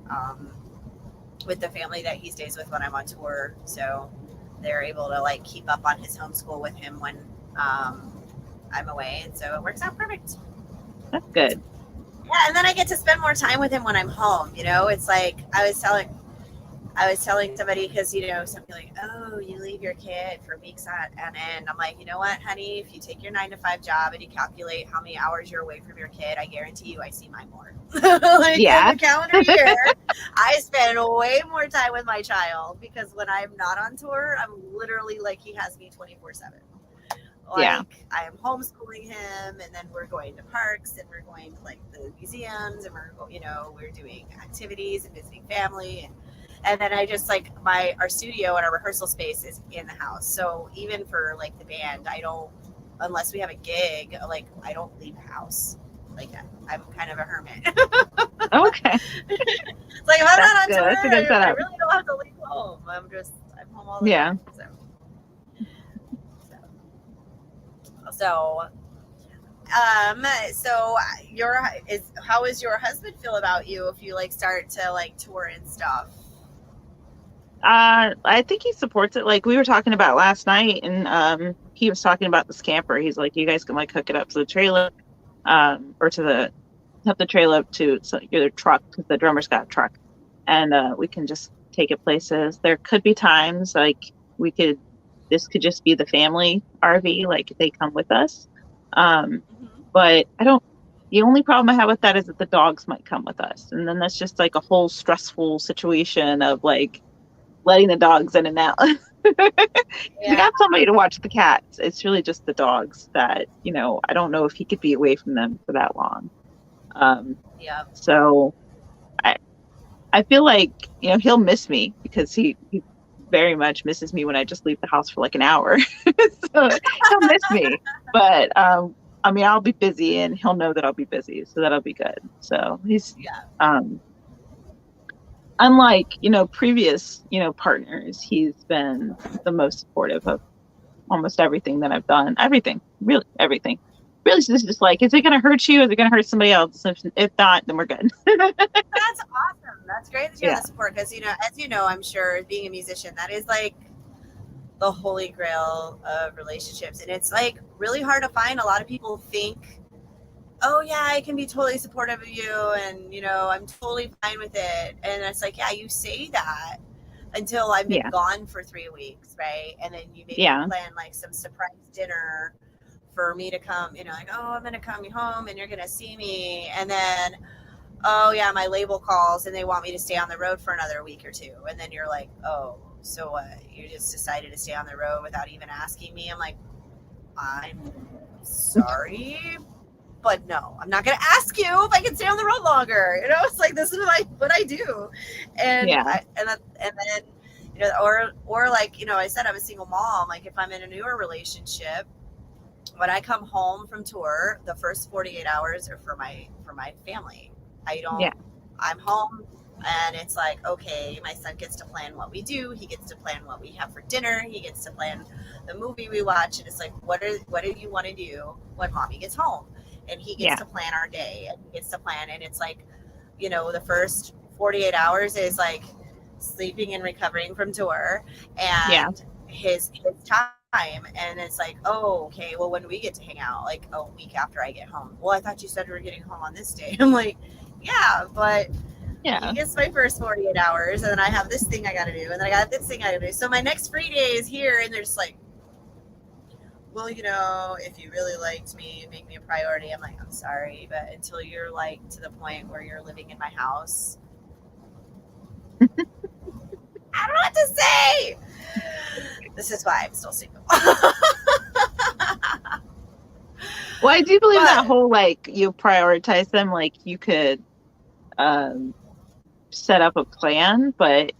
With the family that he stays with when I'm on tour, so they're able to like keep up on his homeschool with him when I'm away, and so it works out perfect. That's good. Yeah, and then I get to spend more time with him when I'm home. It's like I was telling somebody, because somebody like, oh, you leave your kid for weeks on end. I'm like, you know what, honey, if you take your 9-to-5 job and you calculate how many hours you're away from your kid, I guarantee you I see mine more. In the calendar year, I spend way more time with my child because when I'm not on tour, I'm literally like he has me 24/7. Yeah. Like I'm homeschooling him, and then we're going to parks, and we're going to like the museums, and we're doing activities and visiting family, and then I just like our studio and our rehearsal space is in the house. So even for like the band, I don't, unless we have a gig, like I don't leave the house. Like I'm kind of a hermit. Okay. Like if I'm That's not on good. tour, That's a good I setup. really don't have to leave home. I'm home all the Yeah. time. So so how is your husband feel about you if you like start to like tour and stuff? I think he supports it. Like we were talking about last night, and he was talking about this camper. He's like, you guys can like hook it up to the trailer, or to the hook the trailer up to your truck, because the drummer's got a truck, and we can just take it places. There could be times like this could just be the family RV, like they come with us. Mm-hmm. But I don't. The only problem I have with that is that the dogs might come with us, and then that's just like a whole stressful situation of like letting the dogs in and out. We Yeah. got somebody to watch the cats. It's really just the dogs that, I don't know if he could be away from them for that long. Yeah. So I I feel like, he'll miss me because he very much misses me when I just leave the house for like an hour. So he'll miss me. But I mean, I'll be busy and he'll know that I'll be busy, so that'll be good. So he's Yeah. um unlike, previous, partners, he's been the most supportive of almost everything that I've done. Everything, really everything. Really, it's just like, is it going to hurt you? Is it going to hurt somebody else? If not, then we're good. That's awesome. That's great that you have Yeah, the support because as you know, I'm sure being a musician, that is like the holy grail of relationships, and it's like really hard to find. A lot of people think, oh yeah, I can be totally supportive of you, and I'm totally fine with it. And it's like, yeah, you say that until I've been yeah, gone for 3 weeks, right? And then you maybe yeah, plan like some surprise dinner for me to come, like, oh, I'm gonna come home and you're gonna see me, and then oh yeah, my label calls and they want me to stay on the road for another week or two, and then you're like, oh, so what? You just decided to stay on the road without even asking me? I'm like, I'm sorry, but no, I'm not going to ask you if I can stay on the road longer. It's like, this is what I do. And yeah, and then, or like, I said, I'm a single mom. Like if I'm in a newer relationship, when I come home from tour, the first 48 hours are for my family. I yeah, don't, I'm home, and it's like, okay, my son gets to plan what we do. He gets to plan what we have for dinner. He gets to plan the movie we watch. And it's like, what do you want to do when mommy gets home? And he gets yeah, to plan our day, and he gets to plan. And it's like, the first 48 hours is like sleeping and recovering from tour, yeah. and his time. And it's like, oh, okay, well, when do we get to hang out? Like a week after I get home. Well, I thought you said we were getting home on this day. I'm like, yeah, but he Yeah. gets my first 48 hours, and then I have this thing I got to do, and then I got this thing I got to do. So my next free day is here, and they're just like, well, if you really liked me, make me a priority. I'm like, I'm sorry, but until you're like to the point where you're living in my house, I don't know what to say. This is why I'm still single. Well, I do believe that But whole like you prioritize them, like you could um set up a plan, but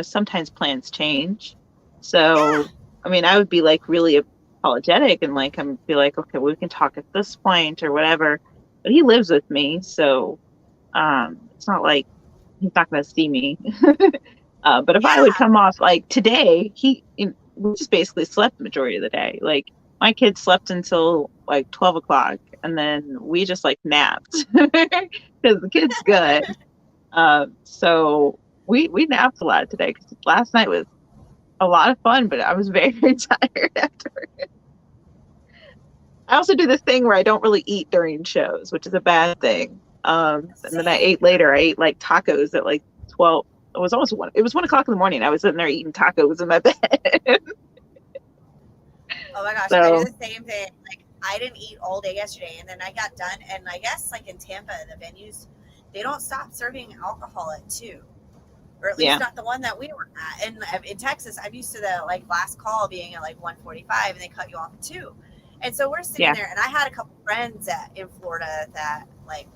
sometimes plans change. yeah, So, I mean, I would be like really apologetic and like I'm be like, okay, well, we can talk at this point or whatever. But he lives with me, so it's not like he's not going to see me. But if I would yeah. come off like today, we just basically slept the majority of the day. Like my kids slept until like 12 o'clock, and then we just like napped because the kid's good. So we napped a lot today because last night was a lot of fun, but I was very tired after. I also do this thing where I don't really eat during shows, which is a bad thing. And then I Same. ate later. I ate like tacos at like 12. It was almost 1. It was 1 o'clock in the morning. I was sitting there eating tacos in my bed. Oh my gosh, I do So the same thing. Like I didn't eat all day yesterday, and then I got done. And I guess like in Tampa, the venues, they don't stop serving alcohol at 2, or at least yeah, not the one that we were at. And in Texas, I'm used to the like last call being at like 1:45, and they cut you off at 2. And so we're sitting Yeah. there, and I had a couple friends in Florida that, like,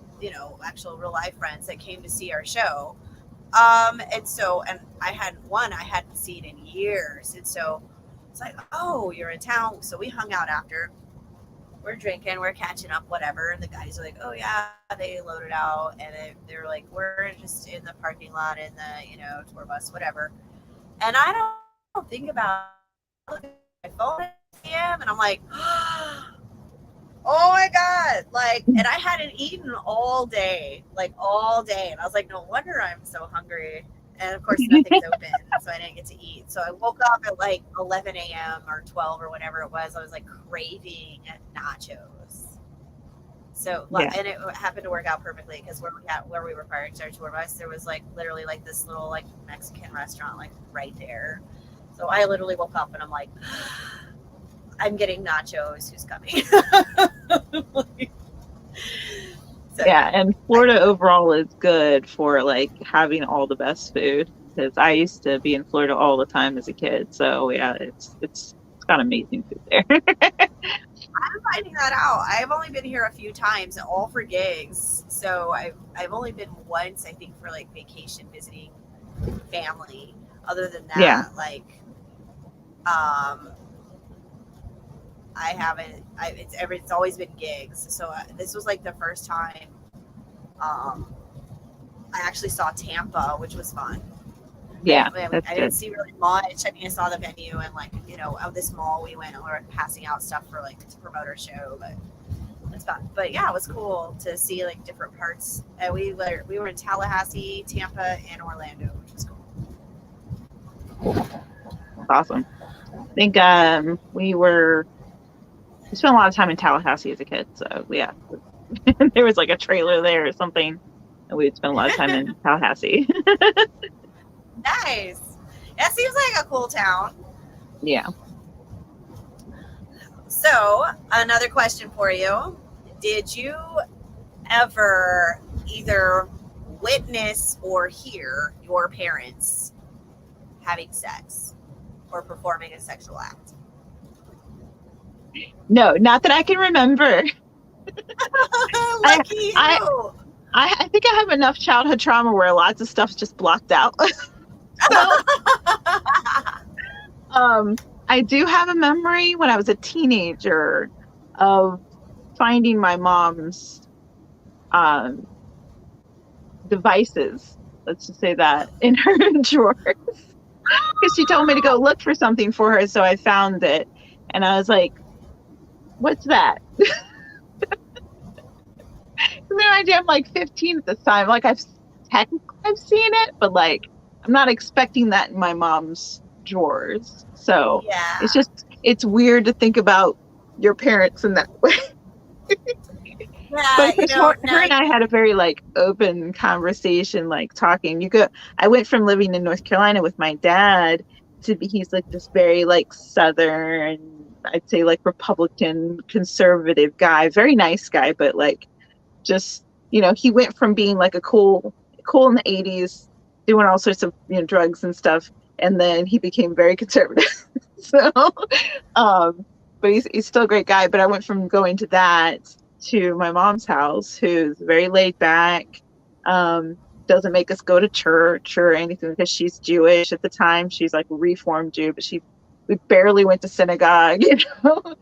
actual real life friends that came to see our show. And I had one I hadn't seen in years. And so it's like, oh, you're in town. So we hung out after. We're drinking, we're catching up, whatever. And the guys are like, oh, yeah, they loaded out. And they were like, we're just in the parking lot in the, tour bus, whatever. And I don't think about it. I look at my phone at 8 p.m. and I'm like, oh my God. Like, and I hadn't eaten all day. And I was like, no wonder I'm so hungry. And of course, nothing's open, so I didn't get to eat. So I woke up at like 11 a.m. or 12 or whatever it was. I was like craving nachos. So, Yeah. and it happened to work out perfectly because where we were parked our tour bus, there was like literally like this little like Mexican restaurant like right there. So I literally woke up and I'm like, I'm getting nachos. Who's coming? So, yeah, and Florida overall is good for like having all the best food, because I used to be in Florida all the time as a kid. So yeah, it's got amazing food there. I'm finding that out. I've only been here a few times, all for gigs. So I've only been once, I think, for like vacation visiting family. Other than that, yeah. like, I haven't. It's always been gigs. So this was like the first time I actually saw Tampa, which was fun. Yeah, I didn't see really much. I mean, I saw the venue and like of this mall we went and we were passing out stuff for like to promote our show, but it's fun. But yeah, it was cool to see like different parts. We were in Tallahassee, Tampa, and Orlando, which was cool. Awesome. I think we spent a lot of time in Tallahassee as a kid, so yeah. There was like a trailer there or something, and we would spend a lot of time in Tallahassee. Nice. That seems like a cool town. Yeah. So, another question for you. Did you ever either witness or hear your parents having sex or performing a sexual act? No, not that I can remember. Lucky you. I think I have enough childhood trauma where lots of stuff's just blocked out. So, I do have a memory when I was a teenager of finding my mom's devices, let's just say that, in her drawers, because she told me to go look for something for her. So I found it and I was like, what's that? No idea. I'm like 15 at this time. Like I've seen it, but like I'm not expecting that in my mom's drawers. So yeah, it's weird to think about your parents in that way. Yeah, But her and I had a very like open conversation, like talking. I went from living in North Carolina with my dad to he's like this very like Southern, I'd say like Republican conservative guy, very nice guy, but like just, he went from being like a cool in the 80s, doing all sorts of drugs and stuff, and then he became very conservative. So but he's still a great guy. But I went from going to that to my mom's house, who's very laid back, doesn't make us go to church or anything because she's Jewish at the time. She's like a Reformed Jew, but we barely went to synagogue, so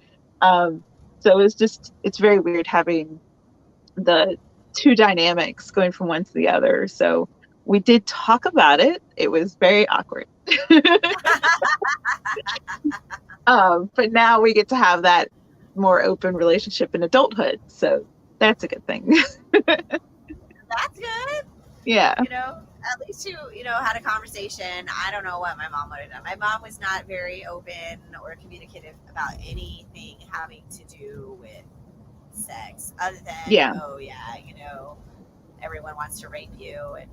it's very weird having the two dynamics going from one to the other. So we did talk about it. It was very awkward. But now we get to have that more open relationship in adulthood. So that's a good thing. That's good. Yeah. At least you had a conversation. I don't know what my mom would have done. My mom was not very open or communicative about anything having to do with sex, other than everyone wants to rape you, and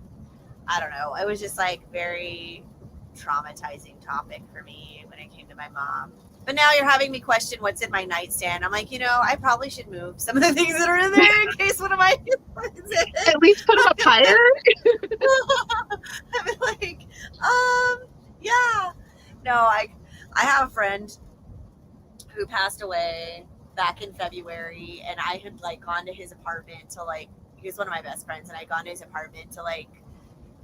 I don't know. It was just like very traumatizing topic for me when it came to my mom. But now you're having me question what's in my nightstand. I'm like, I probably should move some of the things that are in there in case one of my at least put them up higher. I'm like, yeah. No, I have a friend who passed away back in February, and I had like gone to his apartment to like, he was one of my best friends, and I'd gone to his apartment to like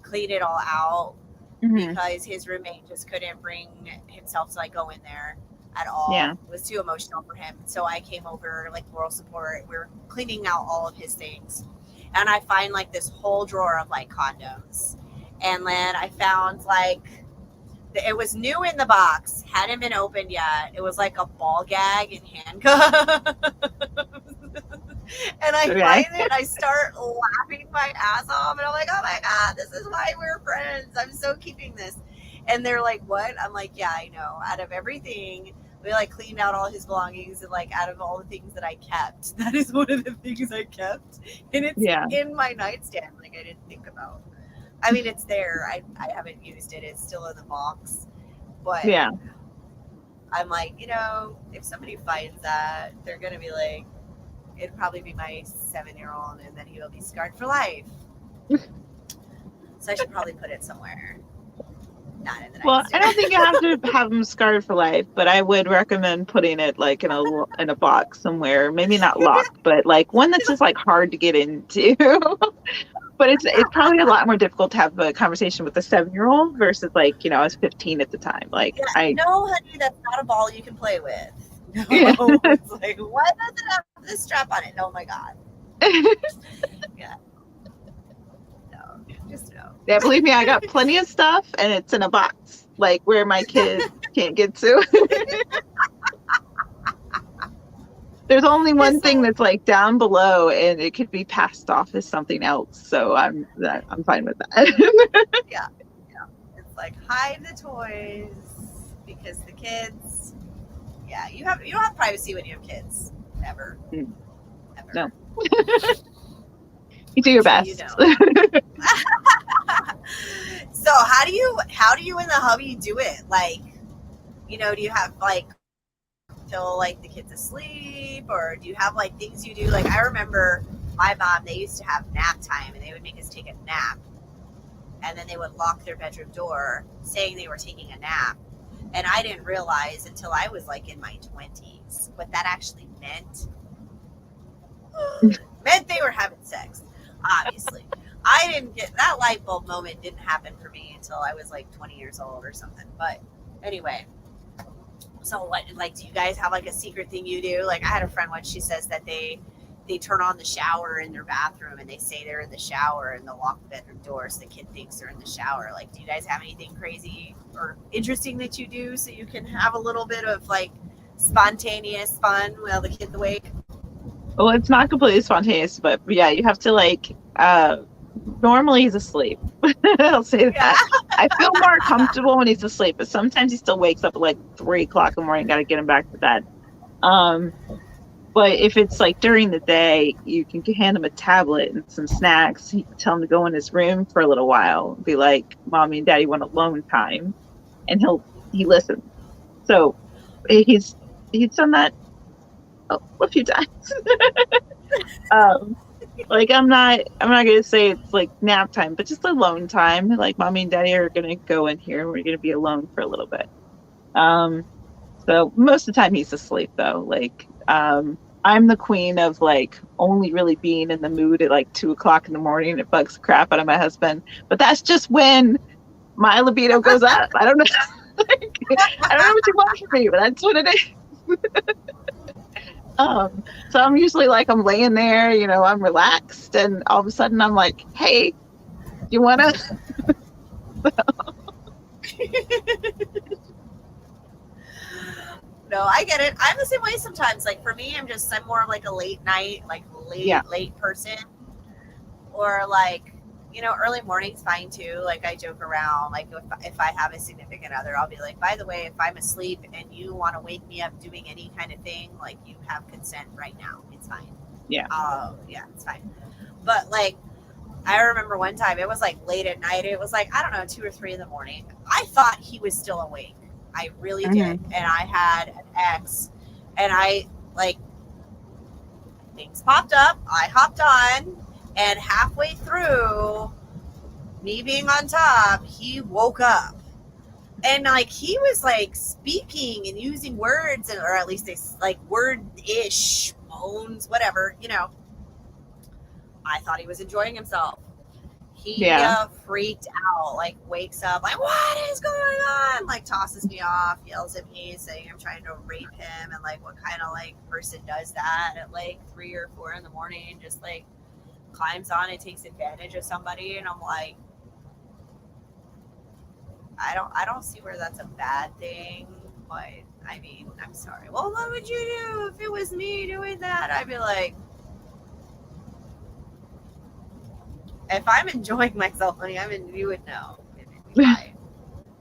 clean it all out because his roommate just couldn't bring himself to like go in there at all. Yeah. It was too emotional for him. So I came over, like moral support. We were cleaning out all of his things. And I find like this whole drawer of like condoms. And then I found like, it was new in the box, hadn't been opened yet. It was like a ball gag and handcuffs. And I find it, I start laughing my ass off, and I'm like, oh my God, this is why we're friends. I'm so keeping this. And they're like, what? I'm like, yeah, I know. Out of everything, we like cleaned out all his belongings, and like out of all the things that I kept, that is one of the things I kept. And it's in my nightstand, like I didn't think about. I mean, it's there. I haven't used it. It's still in the box. But yeah, I'm like, you know, if somebody finds that, they're going to be like, it'd probably be my 7-year-old, and then he will be scarred for life. So I should probably put it somewhere. Not in the well, I don't think you have to have them scarred for life, but I would recommend putting it like in a box somewhere. Maybe not locked, but like one that's just like hard to get into. But it's probably a lot more difficult to have a conversation with a 7-year-old versus like, you know, I was 15 at the time. Like, no, honey, that's not a ball you can play with. No, it's like, why does it have this strap on it? Oh my God. Yeah. No, just no. Yeah, believe me, I got plenty of stuff, and it's in a box, like where my kids can't get to. There's only one thing that's like down below, and it could be passed off as something else. So I'm fine with that. Yeah. It's like hide the toys because the kids. Yeah, you don't have privacy when you have kids. Ever. Ever. No. You do your best. You don't. So how do you and the hubby do it? Like, you know, do you have like till like the kids asleep, or do you have like things you do? Like I remember my mom, they used to have nap time, and they would make us take a nap, and then they would lock their bedroom door saying they were taking a nap. And I didn't realize until I was like in my 20s what that actually meant. Meant they were having sex, obviously. I didn't get that light bulb moment, didn't happen for me until I was like 20 years old or something. But anyway, so what, like, do you guys have like a secret thing you do? Like I had a friend once, she says that they turn on the shower in their bathroom, and they say they're in the shower, and they'll lock the bedroom door so the kid thinks they're in the shower. Like, do you guys have anything crazy or interesting that you do so you can have a little bit of like spontaneous fun while the kid's awake? Well, it's not completely spontaneous, but yeah, you have to like, normally he's asleep. I'll say that. Yeah. I feel more comfortable when he's asleep, but sometimes he still wakes up at like 3:00 in the morning. Got to get him back to bed. But if it's like during the day, you can hand him a tablet and some snacks. You can tell him to go in his room for a little while. Be like, Mommy and Daddy want alone time, and he listens. So he's done that a few times. Like I'm not gonna say it's like nap time, but just alone time. Like Mommy and Daddy are gonna go in here. We're gonna be alone for a little bit. So most of the time he's asleep though. Like I'm the queen of like only really being in the mood at like 2:00 in the morning. It bugs the crap out of my husband, but that's just when my libido goes up. I don't know. Like, I don't know what you want from me, but that's what it is. So I'm usually like, I'm laying there, you know, I'm relaxed, and all of a sudden I'm like, hey, you wanna? No, I get it. I'm the same way sometimes. Like for me, I'm more of like a late night, like late person, or like, you know, early morning's fine too. Like I joke around, like if I have a significant other, I'll be like, by the way, if I'm asleep and you want to wake me up doing any kind of thing, like you have consent right now. It's fine. Yeah. Yeah, it's fine. But like, I remember one time it was like late at night. It was like, I don't know, 2 or 3 in the morning. I thought he was still awake. I really did. And I had an ex, and I like, things popped up. I hopped on. And halfway through me being on top, he woke up. And like he was like speaking and using words, and or at least they like word-ish moans, whatever, you know. I thought he was enjoying himself. He Yeah. freaked out, like wakes up, like what is going on? Like tosses me off, yells at me, saying I'm trying to rape him, and like what kind of like person does that at like 3 or 4 in the morning? Just like climbs on and takes advantage of somebody, and I'm like, I don't see where that's a bad thing. But I mean, I'm sorry. Well, what would you do if it was me doing that? I'd be like, if I'm enjoying myself, honey, you would know. It'd be fine.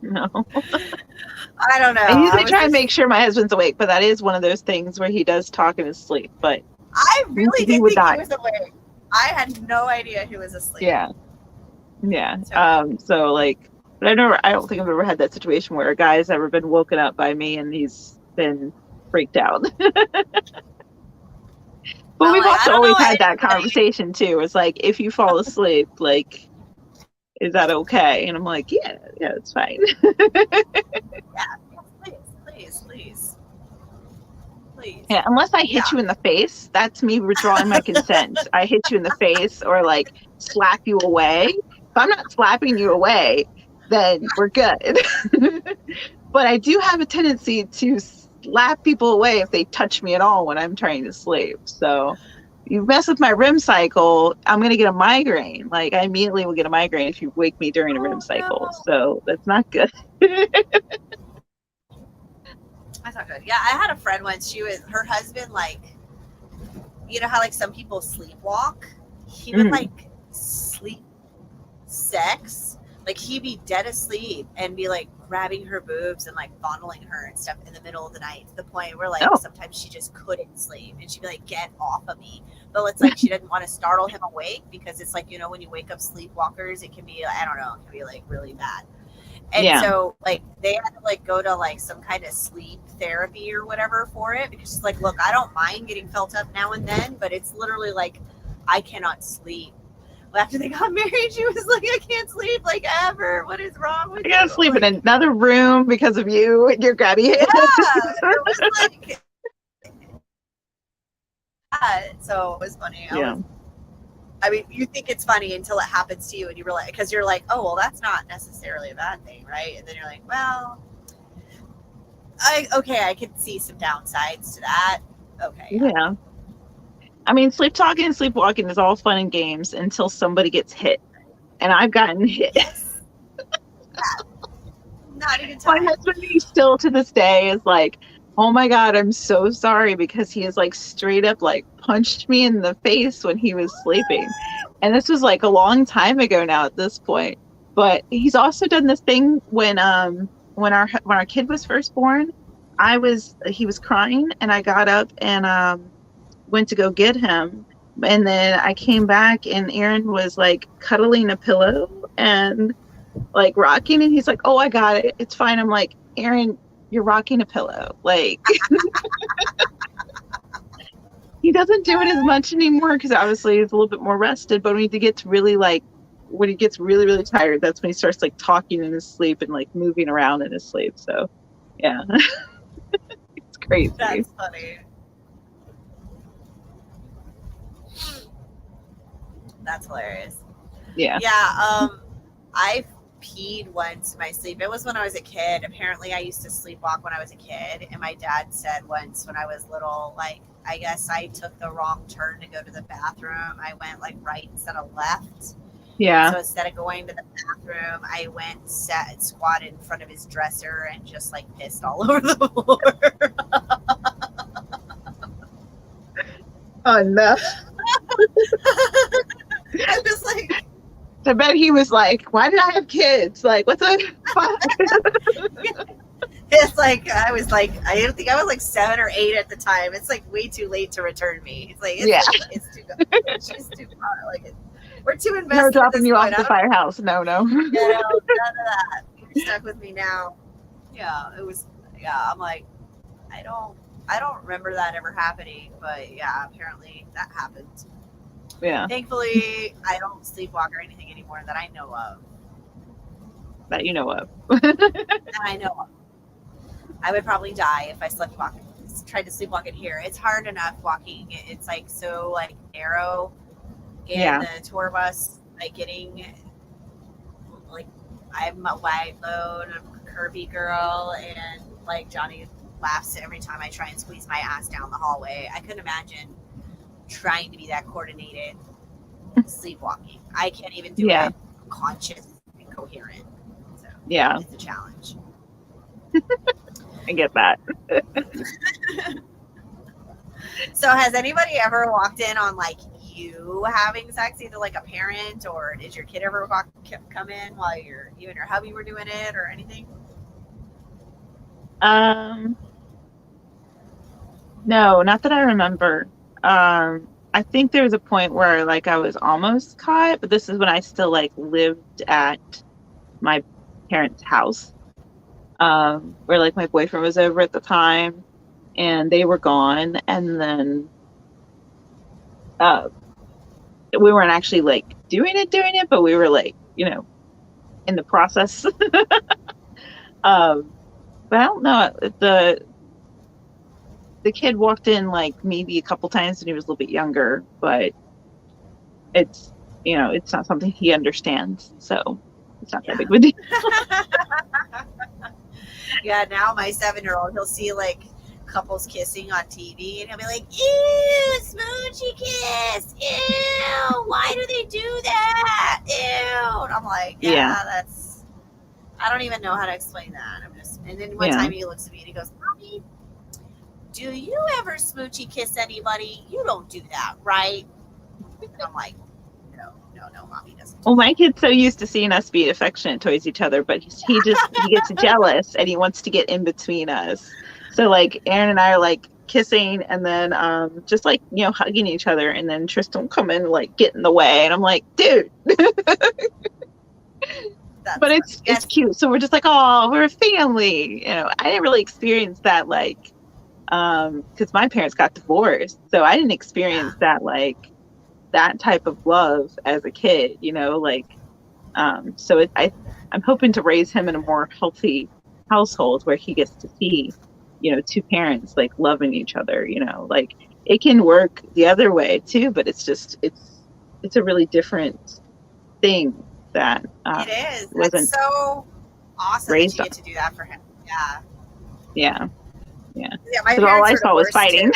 No. I don't know. I usually try and make sure my husband's awake, but that is one of those things where he does talk in his sleep. But I really he didn't would think die. he was awake. I had no idea he was asleep. Yeah. So like, but I don't think I've ever had that situation where a guy's ever been woken up by me and he's been freaked out. But we've also always had that conversation too. It's like, if you fall asleep, like, is that okay? And I'm like, yeah, it's fine. Yeah, please. Yeah, unless I hit you in the face, that's me withdrawing my consent. I hit you in the face or like slap you away. If I'm not slapping you away, then we're good. But I do have a tendency to slap people away if they touch me at all when I'm trying to sleep. So you mess with my REM cycle, I'm going to get a migraine. Like, I immediately will get a migraine if you wake me during a REM cycle. No. So that's not good. That's not good. Yeah, I had a friend once. Her husband, like, you know how like some people sleepwalk? He would like sleep sex. Like he'd be dead asleep and be like grabbing her boobs and like fondling her and stuff in the middle of the night, to the point where like sometimes she just couldn't sleep and she'd be like, get off of me. But it's like she didn't want to startle him awake, because it's like, you know, when you wake up sleepwalkers, it can be, I don't know, it can be like really bad. And so like they had to like go to like some kind of sleep therapy or whatever for it, because she's like, look, I don't mind getting felt up now and then, but it's literally like I cannot sleep. After they got married, she was like, I can't sleep like ever. What is wrong with you? I gotta sleep in another room because of you and your grabby hands. Yeah, it was like, so it was funny. I mean, you think it's funny until it happens to you, and you realize, because you're like, oh, well, that's not necessarily a bad thing, right? And then you're like, well, I could see some downsides to that. Okay. Yeah. I mean, sleep talking and sleepwalking is all fun and games until somebody gets hit. And I've gotten hit. Yes. Yeah. Not even time. My husband, still to this day, is like, oh my God, I'm so sorry, because he has like straight up like punched me in the face when he was sleeping. And this was like a long time ago now at this point. But he's also done this thing when our kid was first born. He was crying, and I got up and went to go get him, and then I came back and Aaron was like cuddling a pillow and like rocking, and he's like, oh, I got it, it's fine. I'm like, Aaron, you're rocking a pillow. Like he doesn't do it as much anymore because obviously he's a little bit more rested, but when he gets really really tired, that's when he starts like talking in his sleep and like moving around in his sleep. So yeah. It's crazy. That's funny. That's hilarious. Yeah. Yeah. I've peed once in my sleep. It was when I was a kid. Apparently, I used to sleepwalk when I was a kid, and my dad said once when I was little, like, I guess I took the wrong turn to go to the bathroom. I went like right instead of left. Yeah. So instead of going to the bathroom, I went, sat, and squatted in front of his dresser and just like pissed all over the floor. Oh no. I'm just like, I bet he was like, why did I have kids? Like, what's that? it's like, I don't think I was like 7 or 8 at the time. It's like way too late to return me. It's like, it's too good. She's too far. Like, we're too invested. No dropping you off the firehouse. No. Yeah, none of that. You're stuck with me now. Yeah, it was, I'm like, I don't remember that ever happening, but yeah, apparently that happened. Yeah. Thankfully, I don't sleepwalk or anything anymore that I know of. that you know of. I know I would probably die if I tried to sleepwalk in here. It's hard enough walking. It's like so like narrow in Yeah. the tour bus, like getting like I'm a wide load, I'm a curvy girl, and like Johnny laughs every time I try and squeeze my ass down the hallway. I couldn't imagine trying to be that coordinated sleepwalking. I can't even do Yeah. it conscious and coherent. So Yeah. it's a challenge. I get that. So has anybody ever walked in on like you having sex, either like a parent or did your kid ever come in while you and your hubby were doing it or anything? No, not that I remember. I think there was a point where like I was almost caught, but this is when I still like lived at my parents' house. Where like my boyfriend was over at the time and they were gone, and then we weren't actually like doing it, but we were like, you know, in the process. But I don't know. The kid walked in like maybe a couple times when he was a little bit younger, but it's, you know, it's not something he understands, so it's not that big of a deal. Yeah, now my 7-year-old, he'll see like couples kissing on TV and he'll be like, ew, smoochy kiss, ew, why do they do that, ew, and I'm like, yeah. That's, I don't even know how to explain that. And then one time he looks at me and he goes, Mommy, do you ever smoochy kiss anybody? You don't do that, right? And I'm like, no, Mommy doesn't. Well, my kid's so used to seeing us be affectionate towards each other, but he gets jealous and he wants to get in between us. So like Aaron and I are like kissing and then just like, you know, hugging each other, and then Tristan will come in like get in the way, and I'm like, dude. But it's cute. So we're just like, oh, we're a family. You know, I didn't really experience that like because my parents got divorced, so I didn't experience that like that type of love as a kid, you know, like so I'm hoping to raise him in a more healthy household where he gets to see, you know, two parents like loving each other, you know, like it can work the other way too, but it's just it's a really different thing that it is. That's so awesome that you get to do that for him. Yeah. My parents all I saw was fighting.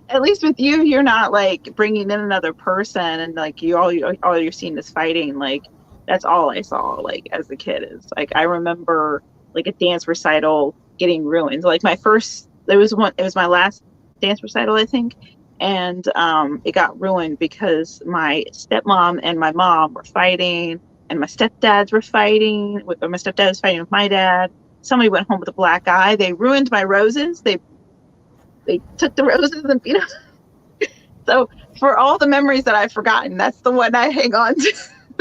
At least with you, you're not like bringing in another person and like all you're seeing is fighting. Like that's all I saw like as a kid. Is like I remember like a dance recital getting ruined. Like it was my last dance recital, I think, and it got ruined because my stepmom and my mom were fighting, and my stepdads were fighting. Or my stepdad was fighting with my dad. Somebody went home with a black eye. They ruined my roses. They took the roses and beat them. So for all the memories that I've forgotten, that's the one I hang on to.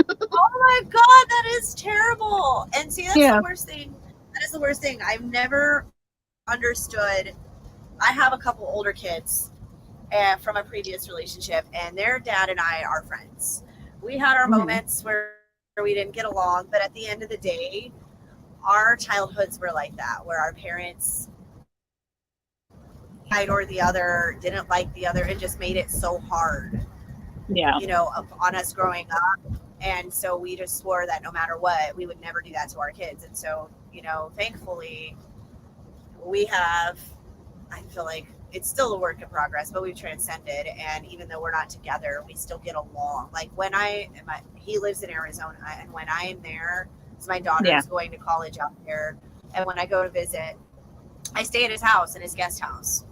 Oh my God, that is terrible. And see, that's the worst thing. That is the worst thing. I've never understood. I have a couple older kids from a previous relationship, and their dad and I are friends. We had our moments where we didn't get along, but at the end of the day, our childhoods were like that, where our parents side or the other, didn't like the other, and just made it so hard, you know, on us growing up. And so we just swore that no matter what, we would never do that to our kids. And so, you know, thankfully we have, I feel like it's still a work in progress, but we've transcended. And even though we're not together, we still get along. Like when he lives in Arizona, and when I am there, so my daughter's going to college out there, and when I go to visit, I stay at his house, in his guest house.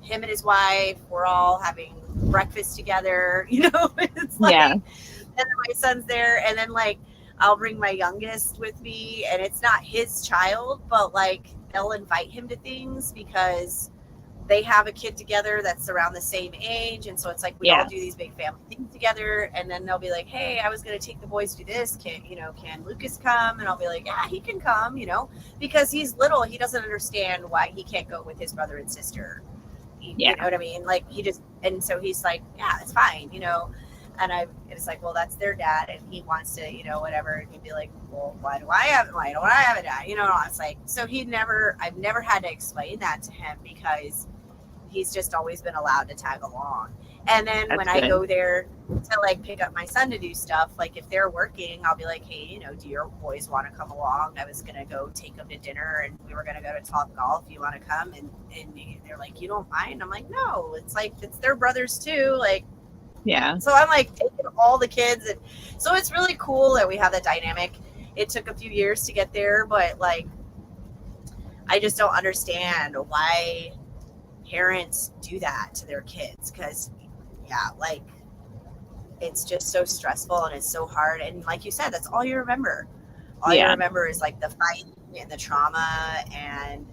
Him and his wife, we're all having breakfast together, you know. It's like, and then my son's there, and then like I'll bring my youngest with me, and it's not his child, but like they'll invite him to things because they have a kid together that's around the same age, and so it's like we all do these big family things together. And then they'll be like, hey, I was going to take the boys to this, can Lucas come? And I'll be like, yeah, he can come, you know, because he's little, he doesn't understand why he can't go with his brother and sister. You know what I mean? Like he just, and so he's like, yeah, it's fine, you know. And it's like, well, that's their dad, and he wants to, whatever. And he'd be like, well, why don't I have a dad? It's like, so I've never had to explain that to him because he's just always been allowed to tag along. And then That's when good. I go there to like pick up my son to do stuff, like if they're working, I'll be like, hey, do your boys want to come along? I was going to go take them to dinner and we were going to go to Top Golf. You want to come? And they're like, you don't mind? I'm like, no, it's like, it's their brothers too. Like, yeah. So I'm like taking all the kids. And so it's really cool that we have that dynamic. It took a few years to get there, but like, I just don't understand why parents do that to their kids. Cause yeah, like it's just so stressful and it's so hard. And like you said, that's all you remember. All you remember is like the fight and the trauma. And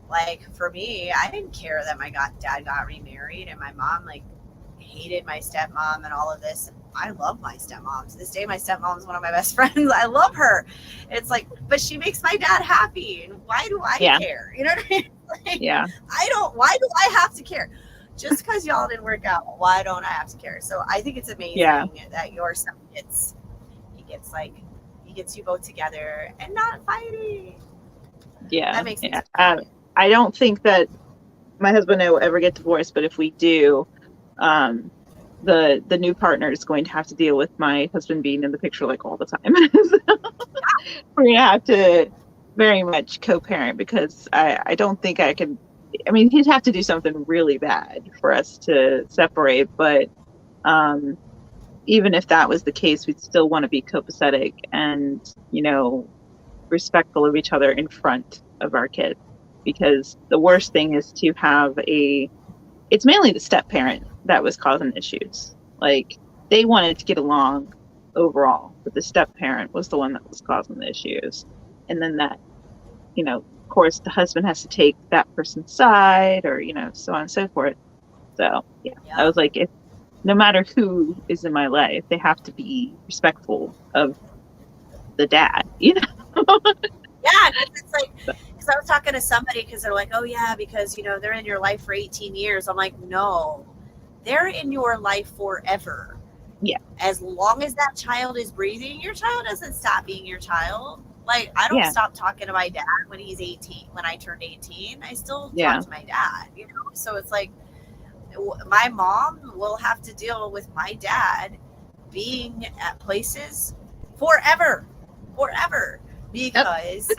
like for me, I didn't care that my dad got remarried and my mom like hated my stepmom and all of this. And I love my stepmom. To this day, my stepmom is one of my best friends. I love her. It's like, but she makes my dad happy. And why do I care? You know what I mean? Like, why do I have to care? Just because y'all didn't work out, why don't I have to care? So I think it's amazing that your son gets you both together and not fighting. Yeah. That makes me I don't think that my husband and I will ever get divorced, but if we do, the new partner is going to have to deal with my husband being in the picture like all the time. So we're gonna have to very much co-parent because I don't think I can. I mean, he'd have to do something really bad for us to separate, but even if that was the case, we'd still want to be copacetic and, respectful of each other in front of our kids. Because the worst thing is to have it's mainly the step parent that was causing issues. Like, they wanted to get along overall, but the step parent was the one that was causing the issues. And then that, of course, the husband has to take that person's side or, so on and so forth. So, I was like, no matter who is in my life, they have to be respectful of the dad, Yeah, it's like, because I was talking to somebody because they're like, oh yeah, because they're in your life for 18 years. I'm like, no, they're in your life forever. Yeah. As long as that child is breathing, your child doesn't stop being your child. Like, I don't stop talking to my dad when he's 18. When I turned 18, I still talk to my dad. So it's like, my mom will have to deal with my dad being at places forever, because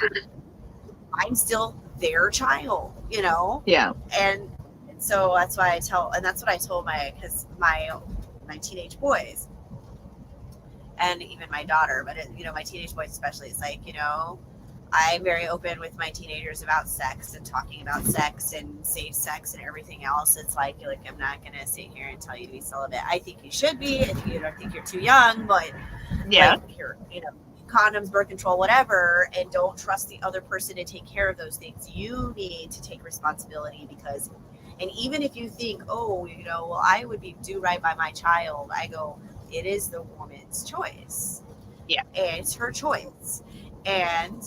I'm still their child, Yeah. And so that's why that's what I told my teenage boys and even my daughter, but my teenage boys especially. It's like, I'm very open with my teenagers about sex and talking about sex and safe sex and everything else. It's like I'm not going to sit here and tell you to be celibate. I think you should be. I think you're too young, but you're, condoms, birth control, whatever, and don't trust the other person to take care of those things. You need to take responsibility and even if you think, well, I would do right by my child, I go, it is the woman's choice. Yeah. And it's her choice. And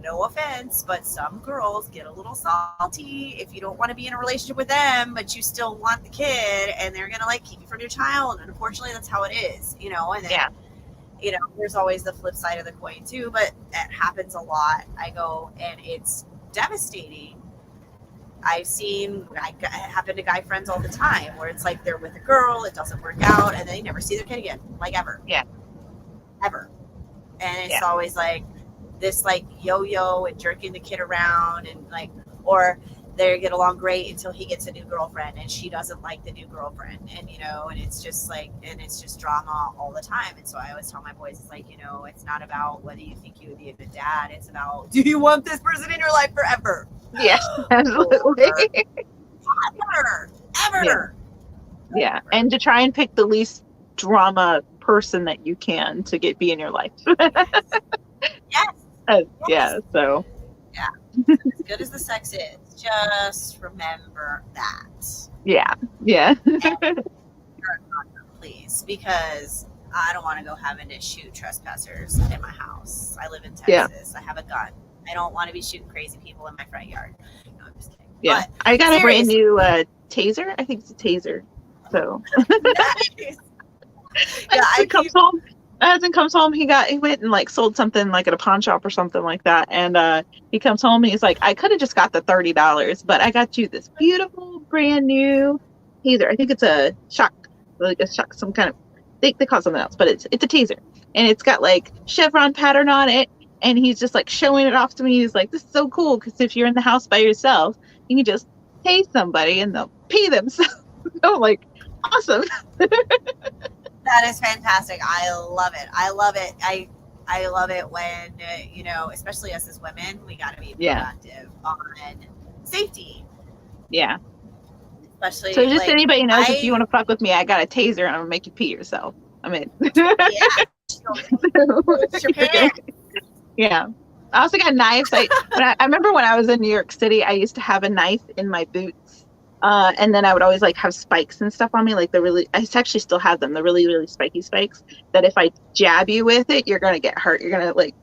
no offense, but some girls get a little salty if you don't want to be in a relationship with them, but you still want the kid, and they're going to keep you from your child. And unfortunately, that's how it is, and then, there's always the flip side of the coin too, but it happens a lot. I go, and it's devastating. I've seen, it happen to guy friends all the time where it's like they're with a girl, it doesn't work out, and they never see their kid again, like ever. Yeah. Ever. And it's always like this like yo-yo and jerking the kid around and like, or they get along great until he gets a new girlfriend and she doesn't like the new girlfriend, and and it's just like, and it's just drama all the time. And so I always tell my boys, it's like, it's not about whether you think you would be a good dad, it's about, do you want this person in your life forever? Yes, absolutely. Ever. Yeah. And to try and pick the least drama person that you can to be in your life. Yes. Yeah. So. Yeah. As good as the sex is, just remember that. Yeah. Yeah. Please, because I don't want to go having to shoot trespassers in my house. I live in Texas. I have a gun. I don't want to be shooting crazy people in my front yard. No, I'm just kidding. Yeah. But I got a brand new taser. I think it's a taser. So. Nice. Yeah, I comes home. My husband comes home. He went and like sold something like at a pawn shop or something like that. And he comes home and he's like, I could have just got the $30, but I got you this beautiful brand new teaser. I think it's a shock, like a shock, some kind of they call it something else, but it's a teaser, and it's got like chevron pattern on it. And he's just like showing it off to me. He's like, this is so cool because if you're in the house by yourself, you can just pay somebody and they'll pay themselves. I'm like, awesome. That is fantastic. I love it. I love it. I love it when, especially us as women, we got to be proactive on safety. Yeah. Especially so just anybody knows, if you want to fuck with me, I got a taser and I'm going to make you pee yourself. I mean. Yeah. Yeah. I also got knives. I remember when I was in New York City, I used to have a knife in my boots. And then I would always like have spikes and stuff on me. Like I actually still have them. The really, really spiky spikes that if I jab you with it, you're going to get hurt. You're going to like,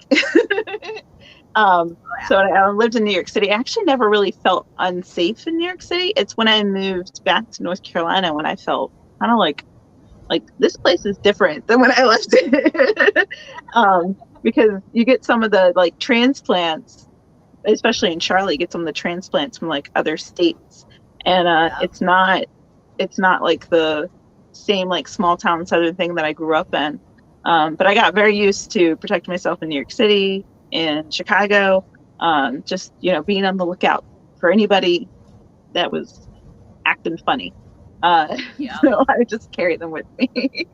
So I lived in New York City. I actually never really felt unsafe in New York City. It's when I moved back to North Carolina when I felt kind of like this place is different than when I left it. Because you get some of the like transplants, especially in Charlotte, you get some of the transplants from like other states. And it's not like the same like small town southern thing that I grew up in. But I got very used to protecting myself in New York City, in Chicago, just being on the lookout for anybody that was acting funny. So I would just carry them with me.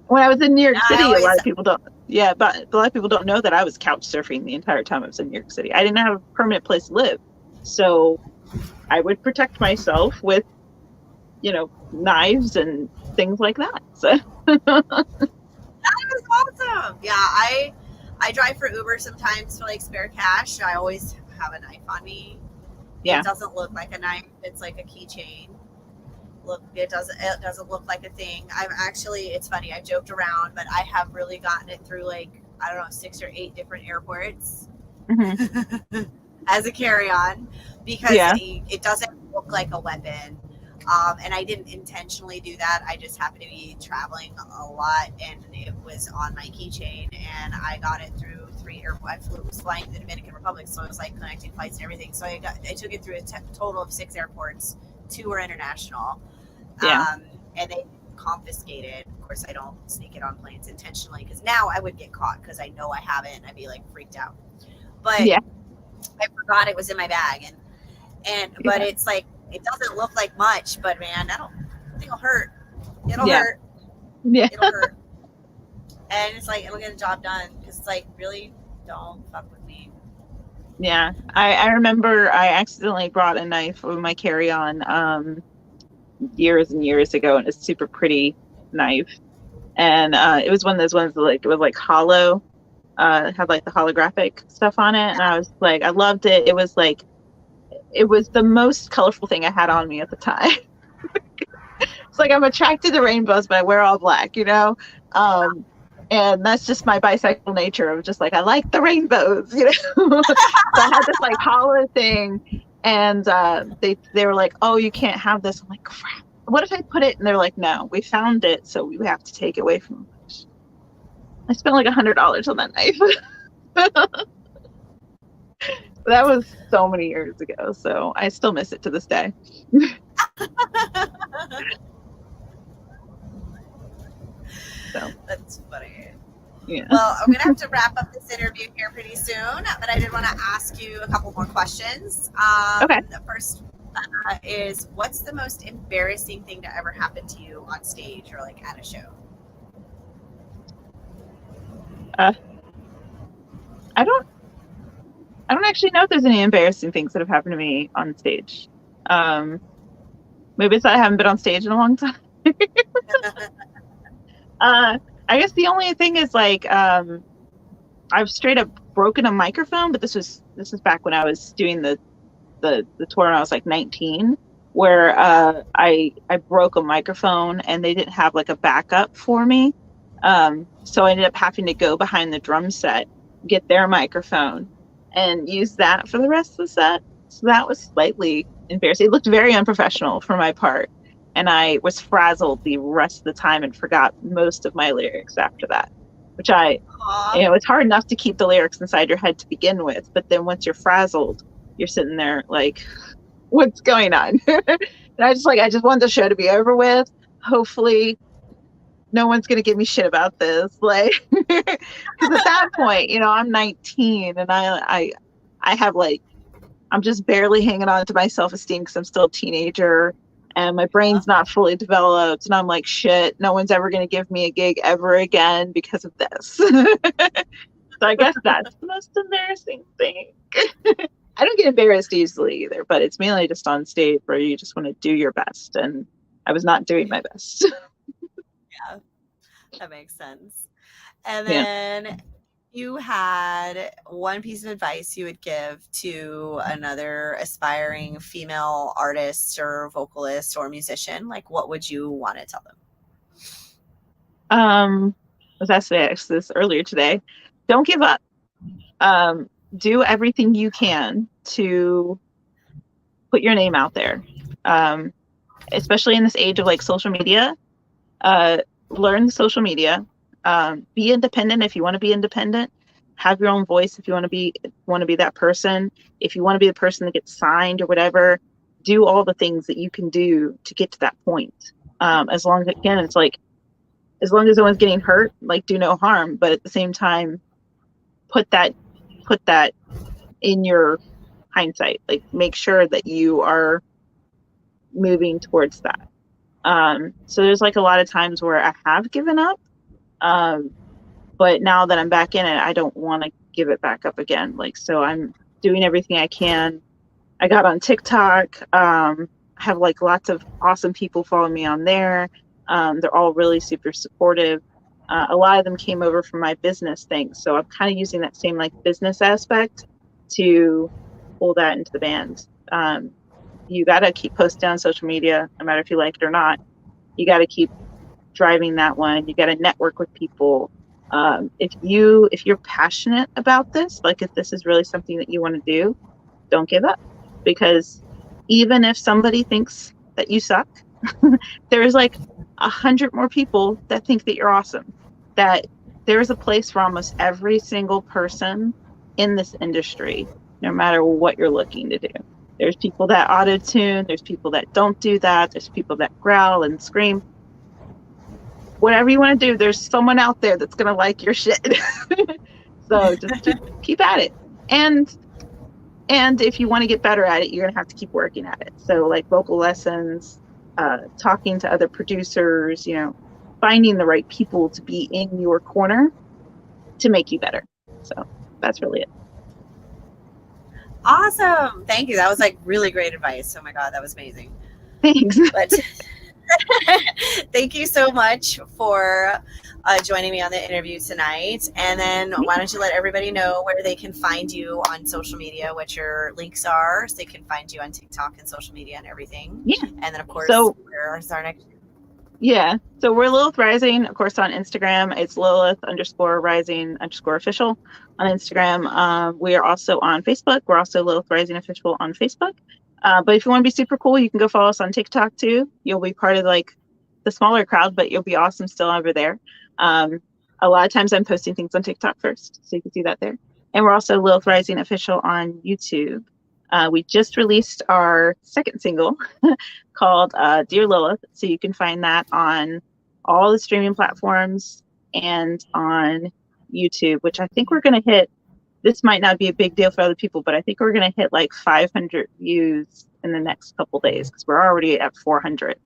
When I was in New York City, a lot of people don't. Yeah, but a lot of people don't know that I was couch surfing the entire time I was in New York City. I didn't have a permanent place to live, so I would protect myself with, knives and things like that. So that was awesome. Yeah, I drive for Uber sometimes for like spare cash. I always have a knife on me. Yeah. It doesn't look like a knife. It's like a keychain. It doesn't look like a thing. It's funny. I joked around, but I have really gotten it through like, I don't know, 6 or 8 different airports as a carry-on because it doesn't look like a weapon. And I didn't intentionally do that. I just happened to be traveling a lot and it was on my keychain and I got it through 3 airports. I was flying to the Dominican Republic, so it was like connecting flights and everything. So I took it through a total of 6 airports. 2 were international. And they confiscated. Of course, I don't sneak it on planes intentionally because now I would get caught because I know I have it and I'd be like freaked out. But I forgot it was in my bag, but it's like it doesn't look like much, but man, I think it'll hurt. It'll hurt. Yeah, it'll hurt. And it's like it'll get the job done because it's like really don't fuck with me. Yeah, I remember I accidentally brought a knife with my carry-on years and years ago, and it's a super pretty knife, and it was one of those ones that like it was like hollow, had like the holographic stuff on it, and I was like, I loved it. It was the most colorful thing I had on me at the time. It's like I'm attracted to rainbows, but I wear all black, and that's just my bisexual nature of just like I like the rainbows, So I had this like hollow thing. And they were like, oh, you can't have this. I'm like, crap. What if I put it? And they're like, no, we found it, so we have to take it away from them. I spent like $100 on that knife. That was so many years ago, so I still miss it to this day. So that's funny. Yeah. Well, I'm going to have to wrap up this interview here pretty soon, but I did want to ask you a couple more questions. Okay. The first is, what's the most embarrassing thing that ever happened to you on stage or like at a show? I don't actually know if there's any embarrassing things that have happened to me on stage. Maybe it's that I haven't been on stage in a long time. I guess the only thing is like I've straight up broken a microphone, but this is back when I was doing the tour when I was like 19, where I broke a microphone and they didn't have like a backup for me, so I ended up having to go behind the drum set, get their microphone, and use that for the rest of the set. So that was slightly embarrassing. It looked very unprofessional for my part, and I was frazzled the rest of the time and forgot most of my lyrics after that, which it's hard enough to keep the lyrics inside your head to begin with, but then once you're frazzled, you're sitting there like, what's going on? And I just want the show to be over with. Hopefully no one's going to give me shit about this. Like, because at that point, I'm 19 and I have like, I'm just barely hanging on to my self-esteem because I'm still a teenager and my brain's not fully developed. And I'm like, shit, no one's ever going to give me a gig ever again because of this. So I guess that's the most embarrassing thing. I don't get embarrassed easily either, but it's mainly just on stage where you just want to do your best. And I was not doing my best. Yeah, that makes sense. And then you had one piece of advice you would give to another aspiring female artist or vocalist or musician. Like, what would you want to tell them? I was asked this earlier today. Don't give up. Do everything you can to put your name out there, especially in this age of like social media. Learn social media. Be independent if you want to be independent. Have your own voice if you want to be that person. If you want to be the person that gets signed or whatever, do all the things that you can do to get to that point. As long as it's like, as long as no one's getting hurt, like do no harm. But at the same time, put that in your hindsight. Like make sure that you are moving towards that. So there's like a lot of times where I have given up. But now that I'm back in it, I don't want to give it back up again. Like, so I'm doing everything I can. I got on TikTok. I have like lots of awesome people following me on there. They're all really super supportive. A lot of them came over from my business thing. So I'm kind of using that same like business aspect to pull that into the band. You got to keep posting on social media, no matter if you like it or not. You got to keep driving that one. You got to network with people. If you're passionate about this, like if this is really something that you want to do, don't give up, because even if somebody thinks that you suck, there's like 100 more people that think that you're awesome. That there's a place for almost every single person in this industry, no matter what you're looking to do. There's people that auto-tune, there's people that don't do that, there's people that growl and scream. Whatever you want to do, there's someone out there that's going to like your shit. So just keep at it. And if you want to get better at it, you're going to have to keep working at it. So like vocal lessons, talking to other producers, finding the right people to be in your corner to make you better. So that's really it. Awesome. Thank you. That was like really great advice. Oh my God, that was amazing. Thanks. But thank you so much for joining me on the interview tonight. And then why don't you let everybody know where they can find you on social media, what your links are, so they can find you on TikTok and social media and everything. Yeah. And then of course, where's our next? Yeah. So we're Lilith Rising, of course, on Instagram. It's Lilith_Rising_official on Instagram. We are also on Facebook. We're also Lilith Rising Official on Facebook. But if you want to be super cool, you can go follow us on TikTok too. You'll be part of like the smaller crowd, but you'll be awesome still over there. A lot of times I'm posting things on TikTok first, so you can see that there. And we're also Lilith Rising Official on YouTube. We just released our second single called Dear Lilith. So you can find that on all the streaming platforms and on YouTube, which I think we're going to hit. This might not be a big deal for other people, but I think we're going to hit like 500 views in the next couple days because we're already at 400.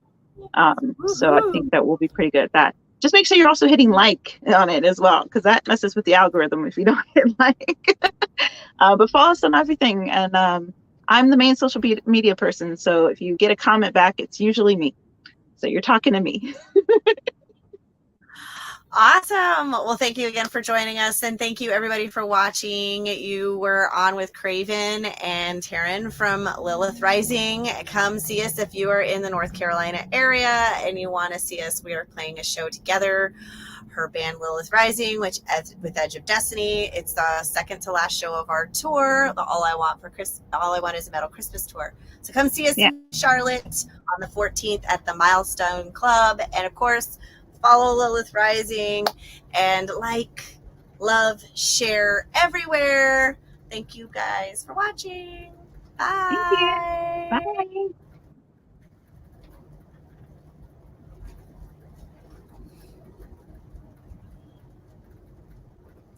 So I think that we'll be pretty good at that. Just make sure you're also hitting like on it as well, because that messes with the algorithm if you don't hit like. But follow us on everything. And I'm the main social media person. So if you get a comment back, it's usually me. So you're talking to me. Awesome. Well, thank you again for joining us, and thank you everybody for watching. You were on with Kraevin and Taryn from Lilith Rising. Come see us if you are in the North Carolina area and you want to see us. We are playing a show together. Her band Lilith Rising, with Edge of Destiny. It's the second to last show of our tour, the All I Want Is a Metal Christmas tour. So come see us in Charlotte on the 14th at the Milestone Club, and of course, follow Lilith Rising and like, love, share everywhere. Thank you guys for watching. Thank you. Bye. Bye.